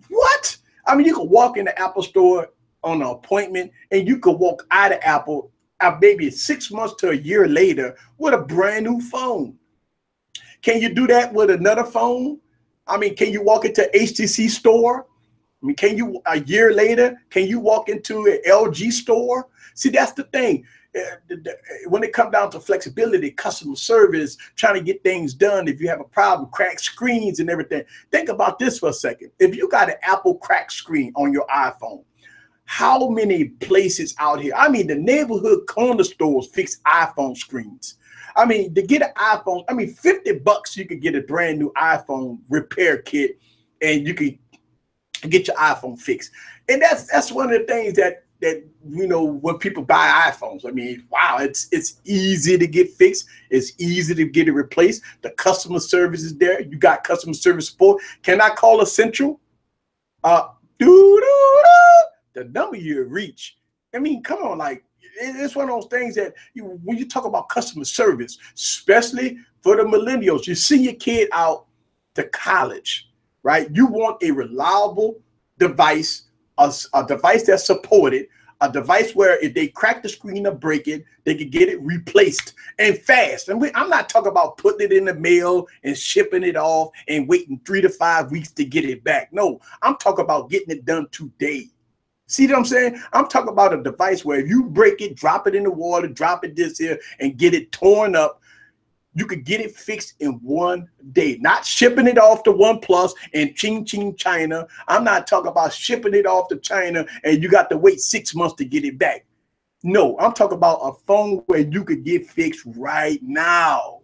What? I mean, you could walk in the Apple store on an appointment, and you could walk out of Apple maybe 6 months to a year later with a brand new phone. Can you do that with another phone? I mean, can you walk into HTC store? I mean, can you, a year later, can you walk into an LG store? See, that's the thing. When it comes down to flexibility, customer service, trying to get things done, if you have a problem, cracked screens and everything. Think about this for a second. If you got an Apple cracked screen on your iPhone, how many places out here? I mean, the neighborhood corner stores fix iPhone screens. I mean, to get an iPhone, I mean, $50 you could get a brand new iPhone repair kit, and you can get your iPhone fixed. And that's one of the things that you know, when people buy iPhones, I mean, wow, it's easy to get fixed. It's easy to get it replaced. The customer service is there. You got customer service support. Can I call Essential? The number you reach. I mean, come on, like, it's one of those things that when you talk about customer service, especially for the millennials, you send your kid out to college, right? You want a reliable device, a device that's supported, a device where if they crack the screen or break it, they can get it replaced and fast. And I'm not talking about putting it in the mail and shipping it off and waiting 3 to 5 weeks to get it back. No, I'm talking about getting it done today. See what I'm saying? I'm talking about a device where if you break it, drop it in the water, drop it this here, and get it torn up, you could get it fixed in 1 day. Not shipping it off to OnePlus and Ching China. I'm not talking about shipping it off to China and you got to wait 6 months to get it back. No, I'm talking about a phone where you could get fixed right now.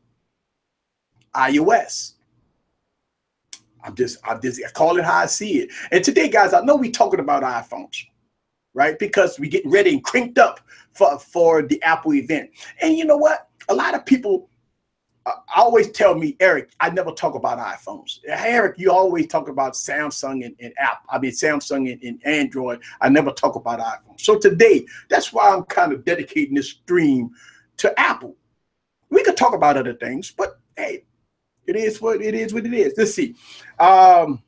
iOS. I call it how I see it. And today, guys, I know we're talking about iPhones, right? Because we get ready and cranked up for the Apple event. And you know what? A lot of people always tell me, Eric, I never talk about iPhones. Eric, you always talk about Samsung and Apple. I mean, Samsung and Android. I never talk about iPhones. So today, that's why I'm kind of dedicating this stream to Apple. We could talk about other things, but hey, it is what it is. Let's see. All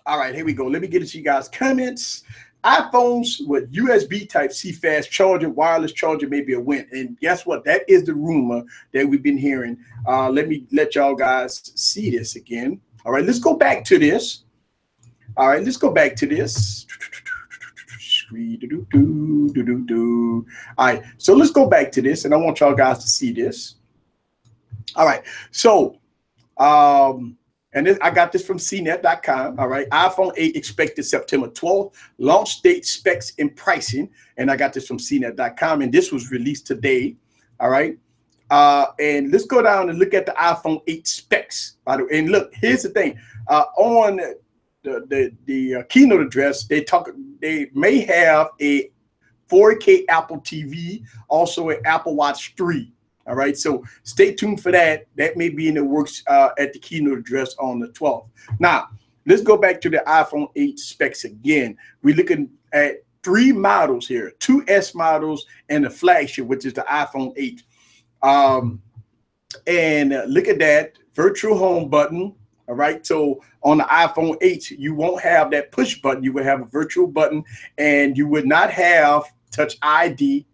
right, here we go. Let me get into you guys' comments. iPhones with USB Type-C fast charging, wireless charging may be a win. And guess what? That is the rumor that we've been hearing. Let me let y'all guys see this again. All right, let's go back to this. All right, let's go back to this. All right, so let's go back to this, and I want y'all guys to see this. All right, so and this, I got this from CNET.com. All right. iPhone 8 expected September 12th. Launch date, specs, and pricing. And I got this from CNET.com. And this was released today. All right. And let's go down and look at the iPhone 8 specs. By the way, and look, here's the thing. On the keynote address, they may have a 4K Apple TV, also an Apple Watch 3. All right, so stay tuned for that. That may be in the works at the keynote address on the 12th. Now, let's go back to the iPhone 8 specs again. We're looking at 3 models here, 2 S models and the flagship, which is the iPhone 8. And look at that virtual home button. All right, so on the iPhone 8, you won't have that push button. You will have a virtual button, and you would not have Touch ID.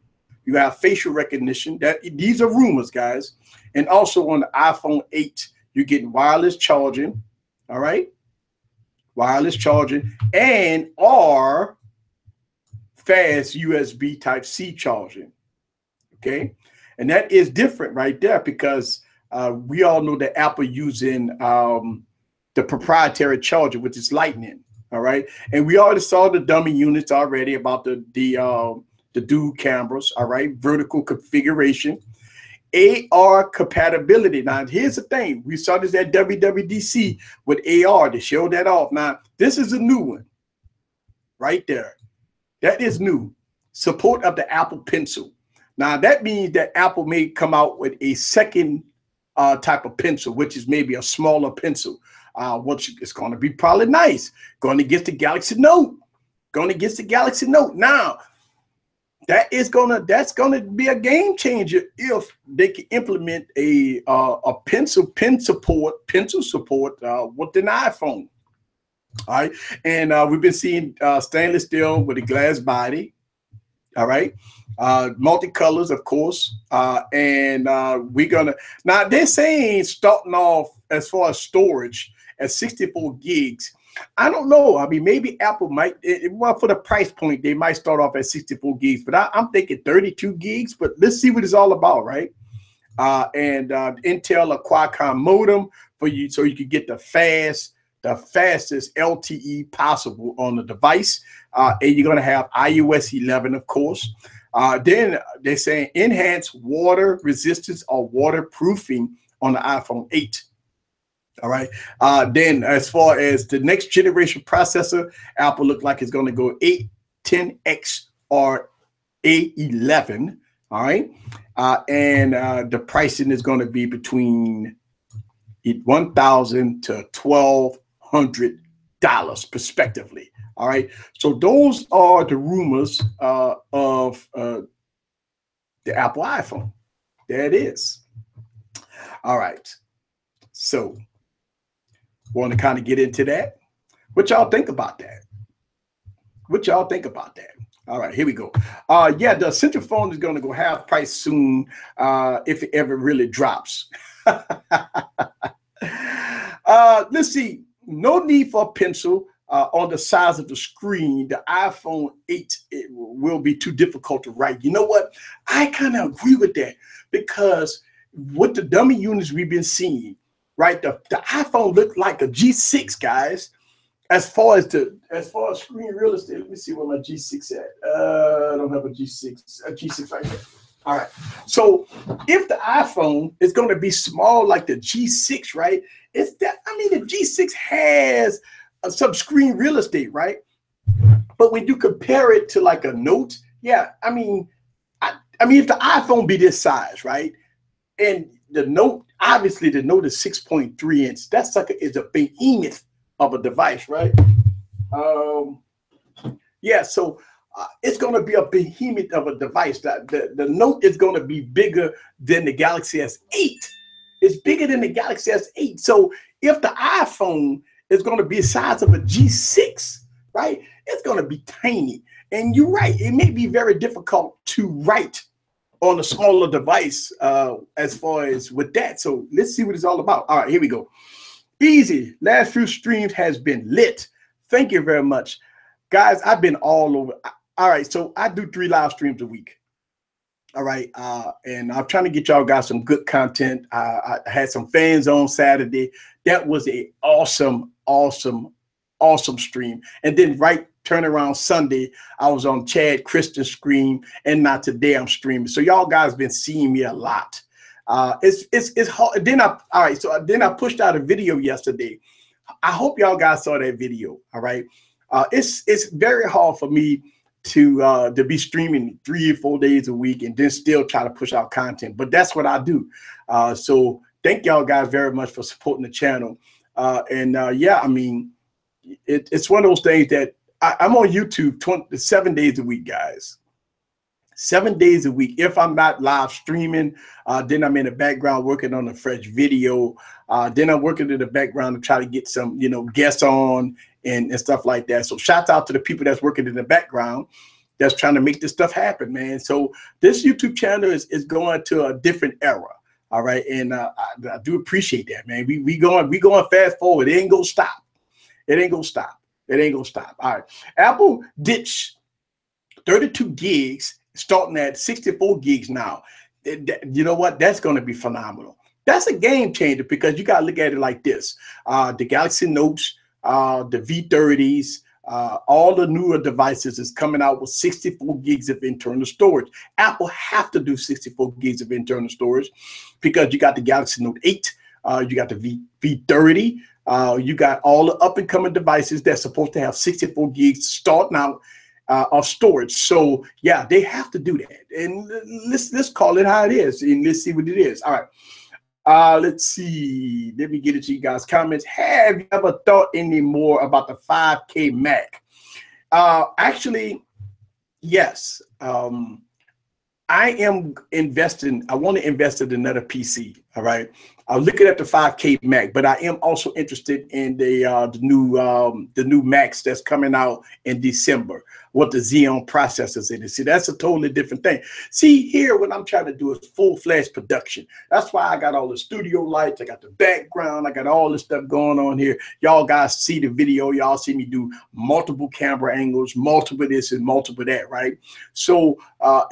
You have facial recognition. These are rumors, guys. And also on the iPhone 8, you're getting wireless charging. All right. Wireless charging and or fast USB Type-C charging. Okay. And that is different right there because we all know that Apple using the proprietary charger, which is Lightning. All right. And we already saw the dummy units already about the dual cameras, all right, vertical configuration, AR compatibility. Now, here's the thing. We saw this at WWDC with AR to show that off. Now, this is a new one right there. That is new. Support of the Apple Pencil. Now, that means that Apple may come out with a second type of pencil, which is maybe a smaller pencil, which is going to be probably nice. Going against the Galaxy Note. Going against the Galaxy Note. Now, that's gonna be a game changer if they can implement a pencil support with an iPhone. All right, and we've been seeing stainless steel with a glass body. All right, multicolors, of course, and we're gonna now. They're saying starting off as far as storage at 64 gigs. I don't know. I mean, maybe Apple might, well, for the price point, they might start off at 64 gigs, but I'm thinking 32 gigs, but let's see what it's all about, right? And Intel or Qualcomm modem for you, so you can get the fastest LTE possible on the device. And you're going to have iOS 11, of course. Then they're saying enhanced water resistance or waterproofing on the iPhone 8. All right. Then as far as the next generation processor, Apple look like it's going to go 8, 10X or A11. All right. And the pricing is going to be between $1,000 to $1,200 respectively. All right. So those are the rumors of the Apple iPhone. There it is. All right. So want to kind of get into that. What y'all think about that? What y'all think about that? All right, here we go. Yeah, the Essential phone is going to go half price soon if it ever really drops. Let's see. No need for a pencil on the size of the screen. The iPhone 8 it will be too difficult to write. You know what? I kind of agree with that because with the dummy units we've been seeing, right? The iPhone looked like a G6, guys. As far as screen real estate, let me see where my G6 at. I don't have a G6 right here. All right. So if the iPhone is going to be small like the G6, right? It's that, I mean, the G6 has some screen real estate, right? But when you compare it to like a Note, yeah, I mean, if the iPhone be this size, right? And the Note, obviously the Note is 6.3 inch. That sucker is a behemoth of a device, right? Yeah, so it's going to be a behemoth of a device. The Note is going to be bigger than the Galaxy S8. It's bigger than the Galaxy S8. So if the iPhone is going to be the size of a G6, right, it's going to be tiny. And you're right, it may be very difficult to write on a smaller device as far as with that. So let's see what it's all about. All right, here we go. Easy. Last few streams has been lit. Thank you very much. Guys, I've been all over. All right, so I do 3 live streams a week. All right, and I'm trying to get y'all guys some good content. I had some fans on Saturday. That was a awesome stream. And then turn around Sunday, I was on Chad Christian's stream, and now today I'm streaming. So y'all guys been seeing me a lot. It's hard. Then I pushed out a video yesterday. I hope y'all guys saw that video. All right. It's very hard for me to be streaming 3 or 4 days a week and then still try to push out content. But that's what I do. So thank y'all guys very much for supporting the channel. Yeah, I mean, it's one of those things that I'm on YouTube 7 days a week, guys. 7 days a week. If I'm not live streaming, then I'm in the background working on a fresh video. Then I'm working in the background to try to get some, guests on and stuff like that. So shout out to the people that's working in the background that's trying to make this stuff happen, man. So this YouTube channel is going to a different era. All right. And I do appreciate that, man. We going fast forward. It ain't gonna stop. It ain't gonna stop. It ain't gonna stop. All right. Apple ditched 32 gigs. Starting at 64 gigs now. You know what? That's going to be phenomenal. That's a game changer because you got to look at it like this. The Galaxy Notes, the V30s, all the newer devices is coming out with 64 gigs of internal storage. Apple have to do 64 gigs of internal storage because you got the Galaxy Note 8, you got the V30, you got all the up and coming devices that's supposed to have 64 gigs starting out of storage. So yeah, they have to do that. And let's call it how it is and let's see what it is. All right. Let's see. Let me get it to you guys. Comments. Have you ever thought any more about the 5K Mac? Actually, yes. I am investing. I want to invest in another PC. All right. I'm looking at the 5K Mac, but I am also interested in the new Macs that's coming out in December with the Xeon processors in it. See, that's a totally different thing. See, here what I'm trying to do is full-fledged production. That's why I got all the studio lights. I got the background. I got all this stuff going on here. Y'all guys see the video. Y'all see me do multiple camera angles, multiple this and multiple that, right? So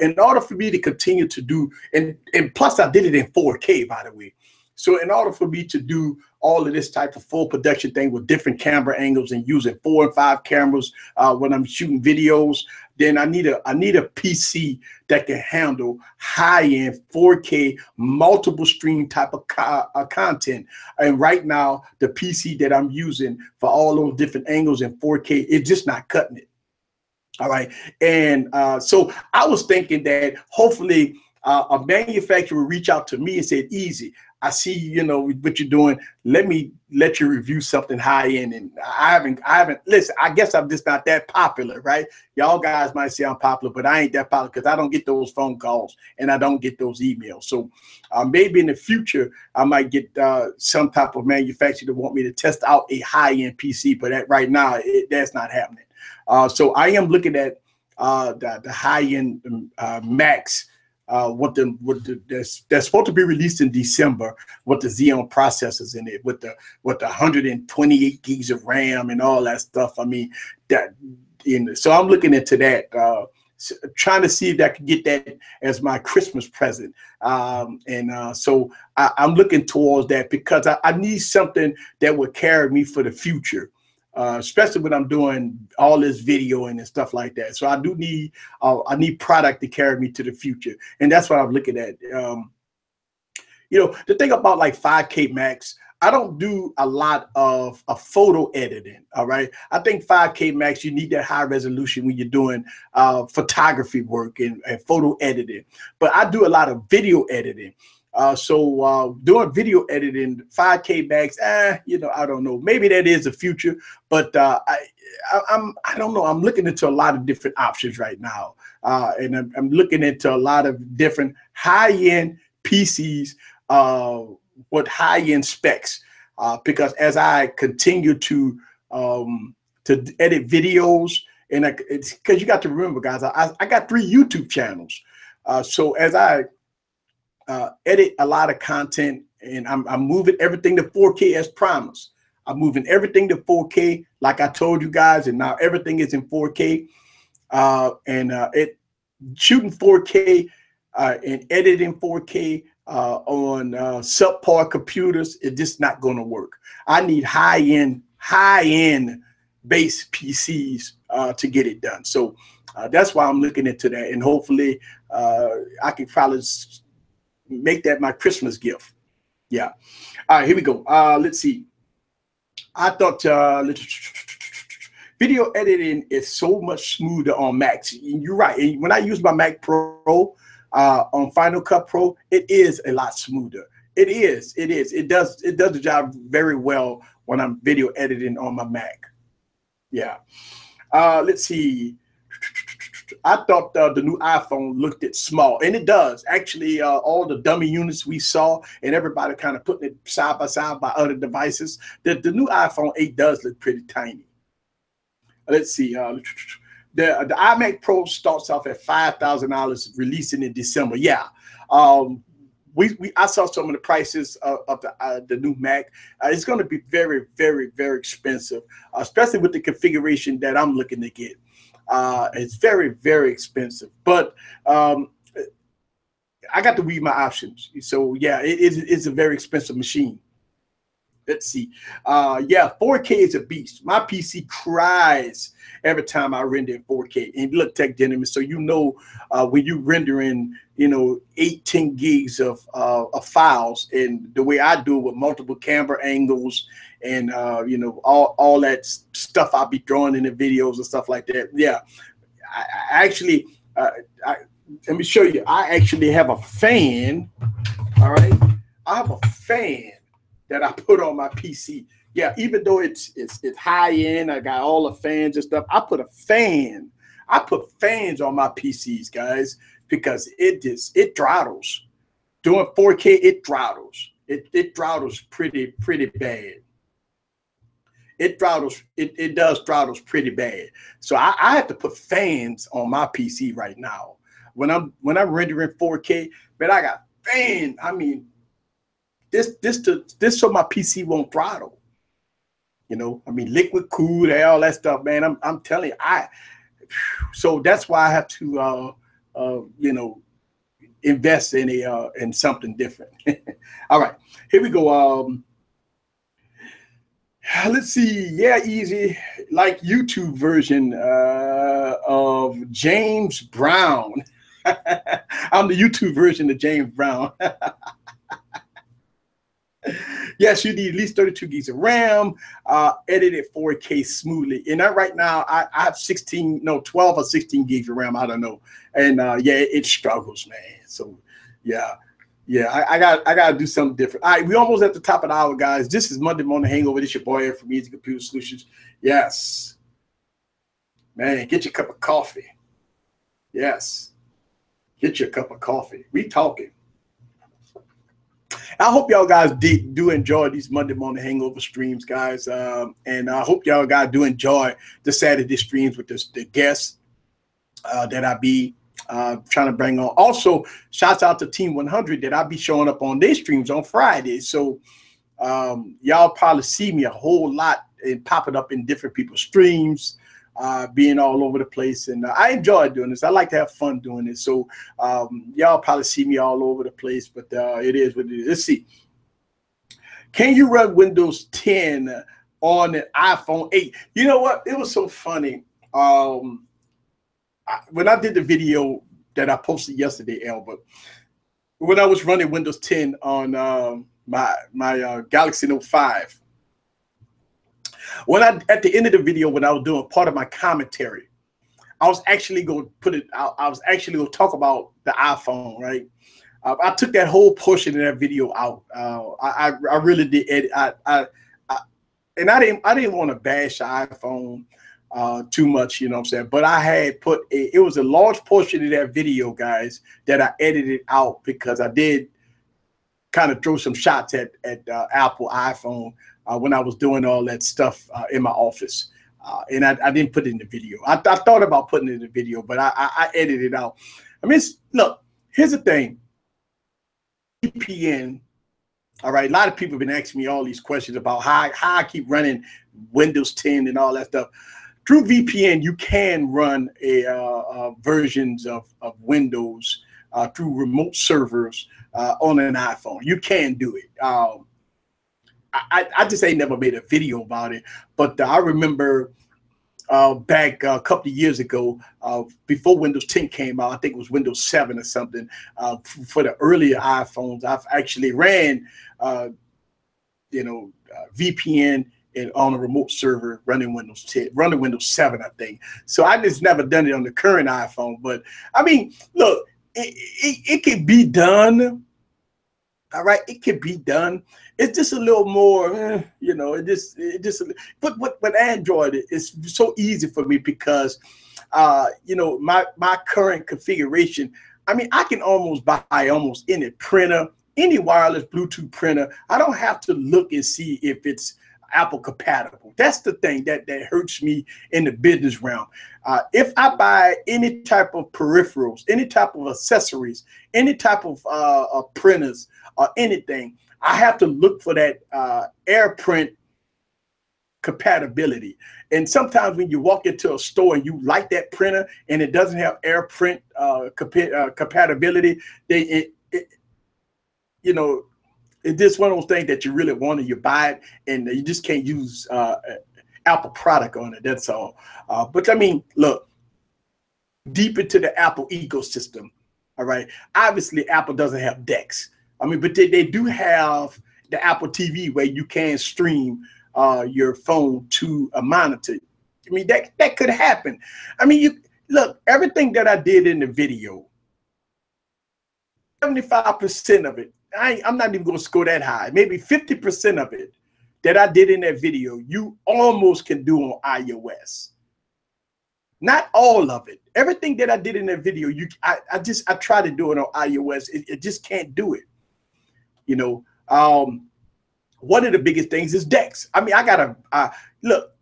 in order for me to continue to do, and plus I did it in 4K, by the way. So in order for me to do all of this type of full production thing with different camera angles and using 4 and 5 cameras when I'm shooting videos, then I need a PC that can handle high-end 4K multiple stream type of content. And right now, the PC that I'm using for all those different angles and 4K, it's just not cutting it. All right. And so I was thinking that hopefully a manufacturer would reach out to me and said, easy, I see, you know, what you're doing. Let me let you review something high end. And I haven't, listen, I guess I'm just not that popular, right? Y'all guys might say I'm popular, but I ain't that popular because I don't get those phone calls and I don't get those emails. So maybe in the future, I might get some type of manufacturer that want me to test out a high end PC, but right now, that's not happening. So I am looking at the high end Macs. That's supposed to be released in December with the Xeon processors in it, with the 128 gigs of RAM and all that stuff. I mean, so I'm looking into that, trying to see if I can get that as my Christmas present. So I'm looking towards that because I need something that would carry me for the future. Especially when I'm doing all this videoing and stuff like that. So I do need, I need product to carry me to the future. And that's what I'm looking at. You know, the thing about like 5K Max, I don't do a lot of photo editing, all right? I think 5K Max, you need that high resolution when you're doing photography work and photo editing. But I do a lot of video editing. So doing video editing, 5K Max, you know, I don't know. Maybe that is the future, but I don't know. I'm looking into a lot of different options right now, and I'm looking into a lot of different high-end PCs with high-end specs, because as I continue to edit videos, and it's because you got to remember, guys, I got 3 YouTube channels, so as I edit a lot of content, and I'm moving everything to 4K as promised. I'm moving everything to 4K, like I told you guys, and now everything is in 4K. It shooting 4K and editing 4K on subpar computers is just not going to work. I need high-end base PCs to get it done. So that's why I'm looking into that, and hopefully I can probably make that my Christmas gift. Yeah. All right, here we go. Let's see. I thought video editing is so much smoother on Macs. And you're right. And when I use my Mac Pro on Final Cut Pro, it is a lot smoother. It is. It is. It does the job very well when I'm video editing on my Mac. Yeah. Let's see. I thought the new iPhone looked it small, and it does. Actually, all the dummy units we saw and everybody kind of putting it side by side by other devices, the new iPhone 8 does look pretty tiny. Let's see. The iMac Pro starts off at $5,000, releasing in December. Yeah. I saw some of the prices of the new Mac. It's going to be very, very, very expensive, especially with the configuration that I'm looking to get. It's very, very expensive, but I got to weed my options. So yeah, it's a very expensive machine. Let's see. Yeah, 4K is a beast. My PC cries every time I render in 4K. And look, tech gentlemen, so you know when you rendering, you know, 18 gigs of files, and the way I do it with multiple camera angles and you know, all that stuff I'll be drawing in the videos and stuff like that. Yeah, I actually let me show you. I actually have a fan. All right, I have a fan that I put on my PC. Yeah, even though it's high end, I got all the fans and stuff. I put a fan. I put fans on my PCs, guys, because it throttles. Doing 4K, it throttles. It throttles pretty bad. It throttles. It does throttles pretty bad. So I have to put fans on my PC right now. When I'm rendering 4K, but I got fan. I mean, this so my PC won't throttle. You know, I mean, liquid cooled, all that stuff, man. I'm telling you, so that's why I have to you know, invest in something different. All right, here we go. Let's see. Yeah, easy, like YouTube version of James Brown. I'm the YouTube version of James Brown. Yes, you need at least 32 gigs of RAM, edited 4K smoothly. And right now, I have 12 or 16 gigs of RAM. I don't know. And yeah, it struggles, man. So yeah. Yeah, I gotta do something different. All right, we almost at the top of the hour, guys. This is Monday Morning Hangover. This your boy here from Easy Computer Solutions. Yes, man, get your cup of coffee. Yes, get your cup of coffee. We talking. I hope y'all guys do enjoy these Monday Morning Hangover streams, guys. And I hope y'all guys do enjoy the Saturday streams with the guests that I be trying to bring on. Also, shouts out to Team 100 that I'll be showing up on their streams on Fridays. So y'all probably see me a whole lot and popping up in different people's streams, being all over the place. And I enjoy doing this. I like to have fun doing this. So y'all probably see me all over the place, but it is what it is. Let's see. Can you run Windows 10 on an iPhone 8? You know what? It was so funny. When I did the video that I posted yesterday, Albert, when I was running Windows 10 on my Galaxy Note 5, at the end of the video, when I was doing part of my commentary, I was actually going to put it out. I was actually going to talk about the iPhone, right? I took that whole portion of that video out. I really did edit. And I didn't want to bash the iPhone too much, you know what I'm saying? But I had it was a large portion of that video, guys, that I edited out because I did kind of throw some shots at Apple iPhone when I was doing all that stuff in my office. And I didn't put it in the video. I thought about putting it in the video, but I edited it out. I mean, look, here's the thing. VPN, all right, a lot of people have been asking me all these questions about how I keep running Windows 10 and all that stuff. Through VPN, you can run versions of Windows through remote servers on an iPhone. You can do it. I just ain't never made a video about it, but I remember back a couple of years ago, before Windows 10 came out, I think it was Windows 7 or something, for the earlier iPhones, I've actually ran, VPN and on a remote server running Windows 10, running Windows 7, I think. So I just never done it on the current iPhone. But I mean, look, it can be done. All right, it can be done. It's just a little more, but Android is so easy for me because, my current configuration. I mean, I can almost buy almost any printer, any wireless Bluetooth printer. I don't have to look and see if it's Apple compatible. That's the thing that hurts me in the business realm. If I buy any type of peripherals, any type of accessories, any type of printers or anything, I have to look for that AirPrint compatibility. And sometimes when you walk into a store and you like that printer and it doesn't have AirPrint compatibility, it's just one of those things that you really want and you buy it and you just can't use Apple product on it. That's all. But I mean, look, deep into the Apple ecosystem. All right. Obviously, Apple doesn't have DeX. I mean, but they do have the Apple TV where you can stream your phone to a monitor. I mean, that could happen. I mean, look, everything that I did in the video, 75% of it, I'm not even going to score that high. Maybe 50% of it that I did in that video, you almost can do on iOS. Not all of it. Everything that I did in that video, I try to do it on iOS. It just can't do it. One of the biggest things is DeX. I mean, I got to look,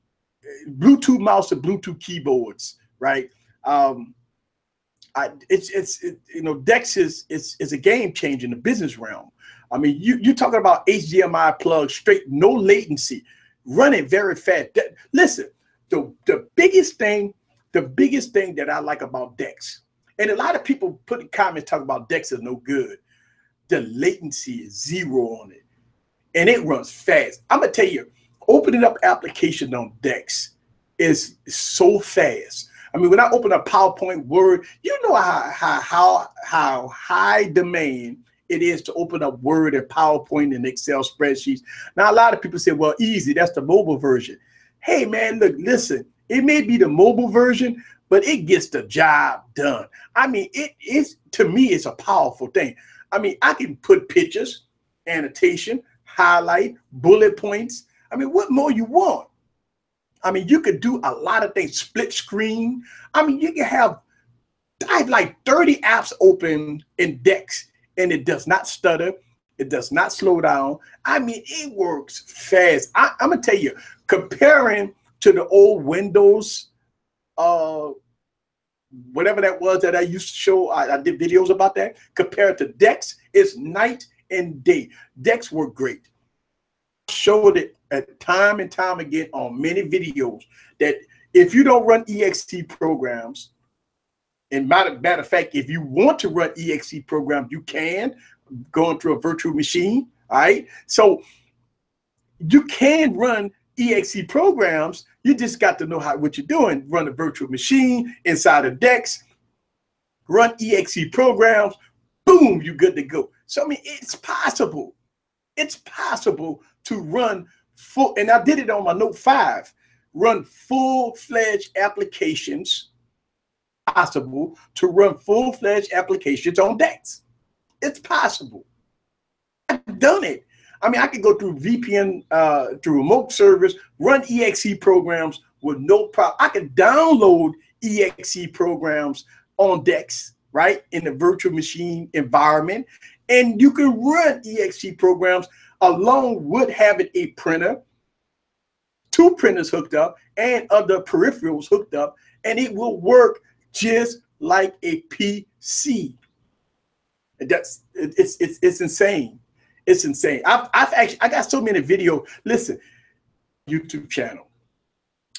Bluetooth mouse and Bluetooth keyboards, right? DeX is a game changer in the business realm. I mean, you're talking about HDMI plug, straight, no latency, running very fast. Listen, the biggest thing that I like about DeX, and a lot of people put in comments talking about DeX is no good. The latency is zero on it, and it runs fast. I'm gonna tell you, opening up applications on DeX is so fast. I mean, when I open up PowerPoint, Word, you know how high demand it is to open up Word and PowerPoint and Excel spreadsheets. Now, a lot of people say, well, easy, that's the mobile version. Hey, man, look, listen, it may be the mobile version, but it gets the job done. I mean, to me, it's a powerful thing. I mean, I can put pictures, annotation, highlight, bullet points. I mean, what more you want? I mean, you could do a lot of things, split screen. I mean, you can have, I have like 30 apps open in Dex, and it does not stutter. It does not slow down. I mean, it works fast. I'm gonna tell you, comparing to the old Windows, whatever that was that I used to show, I did videos about that. Compared to Dex, it's night and day. Dex work great. Showed it at time and time again on many videos that if you don't run exe programs, and matter of fact, if you want to run exe programs, you can go into a virtual machine. All right, so you can run exe programs. You just got to know what you're doing. Run a virtual machine inside of Dex, run exe programs, boom, you're good to go. So I mean, it's possible. It's possible to run full, and I did it on my Note 5, run full-fledged applications, possible to run full-fledged applications on Dex. It's possible. I've done it. I mean, I could go through VPN, through remote servers, run exe programs with no problem. I can download exe programs on Dex, right, in the virtual machine environment, and you can run exe programs along with having a printer, 2 printers hooked up, and other peripherals hooked up, and it will work just like a PC. It's insane. It's insane. I got so many videos. Listen, YouTube channel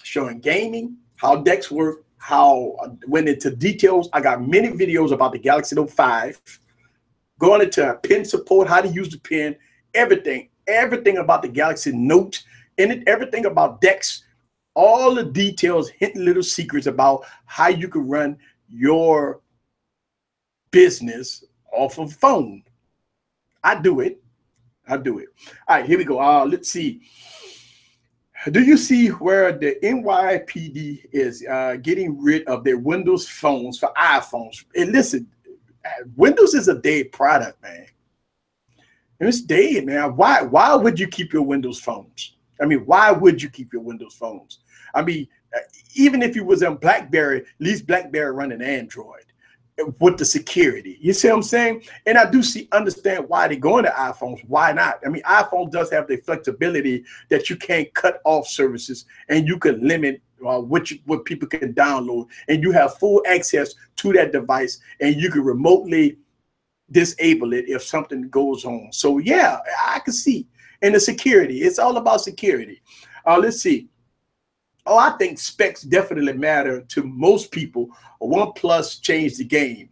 showing gaming, how Dex work, how I went into details. I got many videos about the Galaxy Note 5, going into pen support, how to use the pen, everything about the Galaxy Note, and everything about Dex, all the details, hidden little secrets about how you can run your business off of phone. I do it. I do it. All right, here we go. Let's see. Do you see where the NYPD is getting rid of their Windows phones for iPhones? And listen, Windows is a dead product, man. It's dead, man. Why would you keep your Windows phones? I mean, why would you keep your Windows phones? I mean, even if you was on BlackBerry, at least BlackBerry running Android with the security. You see what I'm saying? And I do understand why they're going to iPhones. Why not? I mean, iPhone does have the flexibility that you can't cut off services and you can limit what people can download, and you have full access to that device, and you can remotely disable it if something goes on. So yeah, I can see. And the security, it's all about security. Let's see. Oh, I think specs definitely matter to most people. OnePlus changed the game.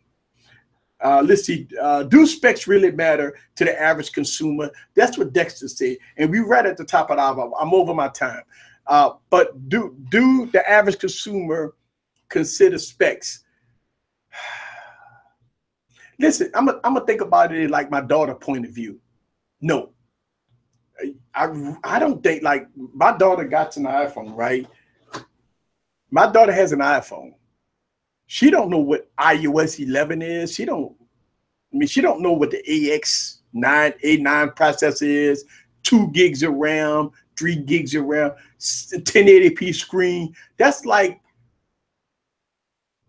Let's see. Do specs really matter to the average consumer? That's what Dexter said. And we read at the top of the album. I'm over my time. But do the average consumer consider specs? Listen, I'm gonna think about it like my daughter's point of view. No, I don't think, like, my daughter got an iPhone, right? My daughter has an iPhone. She don't know what iOS 11 is. She don't know what the A9 processor is, 2 gigs of RAM, 3 gigs of RAM, 1080p screen. That's like,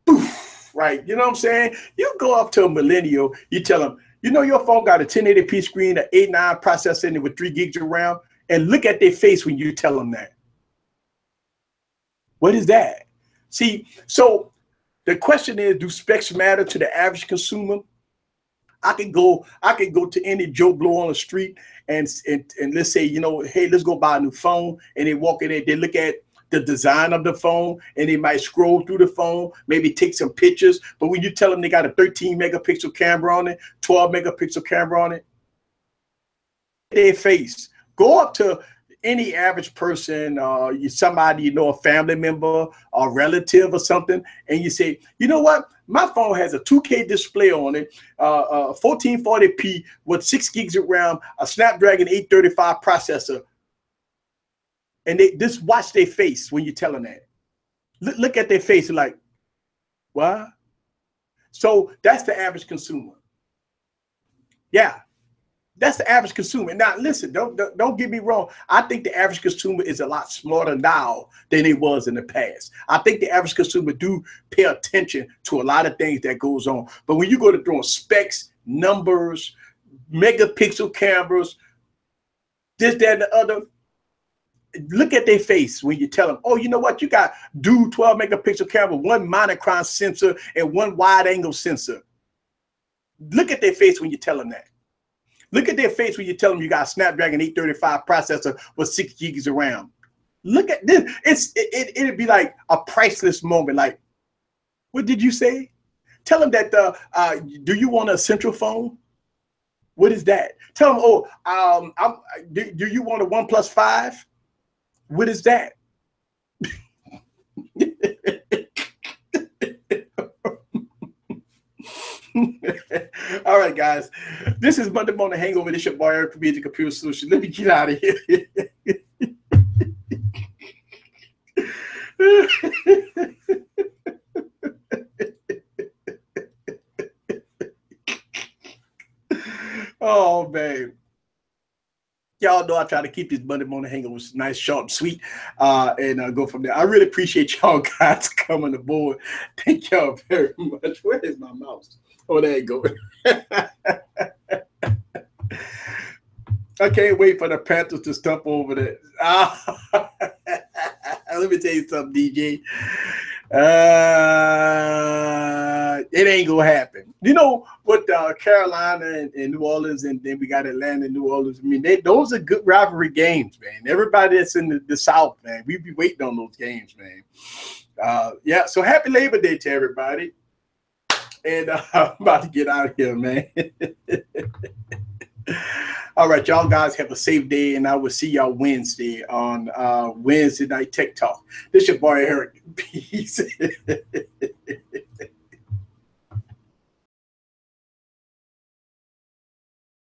poof, right? You know what I'm saying? You go up to a millennial, you tell them, you know, your phone got a 1080p screen, an A9 processor in it with 3 gigs of RAM, and look at their face when you tell them that. What is that? See, so the question is, do specs matter to the average consumer? I can go to any Joe Blow on the street and let's say, you know, hey, let's go buy a new phone. And they walk in there, they look at the design of the phone, and they might scroll through the phone, maybe take some pictures. But when you tell them they got a 13 megapixel camera on it, 12 megapixel camera on it, their face. Go up to any average person, somebody, you know, a family member, a relative or something, and you say, you know what? My phone has a 2K display on it, 1440p with 6 gigs of RAM, a Snapdragon 835 processor. And they just watch their face when you tell them that. Look at their face like, what? So that's the average consumer. Yeah. That's the average consumer. Now, listen, don't get me wrong. I think the average consumer is a lot smarter now than it was in the past. I think the average consumer do pay attention to a lot of things that goes on. But when you go to throwing specs, numbers, megapixel cameras, this, that, and the other, look at their face when you tell them, oh, you know what? You got 12 megapixel camera, 1 monochrome sensor, and 1 wide angle sensor. Look at their face when you tell them that. Look at their face when you tell them you got a Snapdragon 835 processor with 6 gigs of RAM. Look at this. It'd be like a priceless moment. Like, what did you say? Tell them that, do you want a central phone? What is that? Tell them, oh, do you want a OnePlus 5? What is that? All right, guys. This is Monday Morning Hangover. This is your boy Eric from the Computer Solution. Let me get out of here. Oh, man. Y'all know I try to keep these Monday Morning Hangovers nice, short, sweet, and go from there. I really appreciate y'all guys coming aboard. Thank y'all very much. Where is my mouse? Oh, there you go. I can't wait for the Panthers to stump over there. Let me tell you something, DJ. It ain't gonna happen. You know what? Carolina and New Orleans, and then we got Atlanta and New Orleans. I mean, those are good rivalry games, man. Everybody that's in the South, man, we be waiting on those games, man. Yeah. So happy Labor Day to everybody. And I'm about to get out of here, man. All right, y'all guys have a safe day, and I will see y'all Wednesday on Wednesday Night Tech Talk. This your boy Eric. Peace.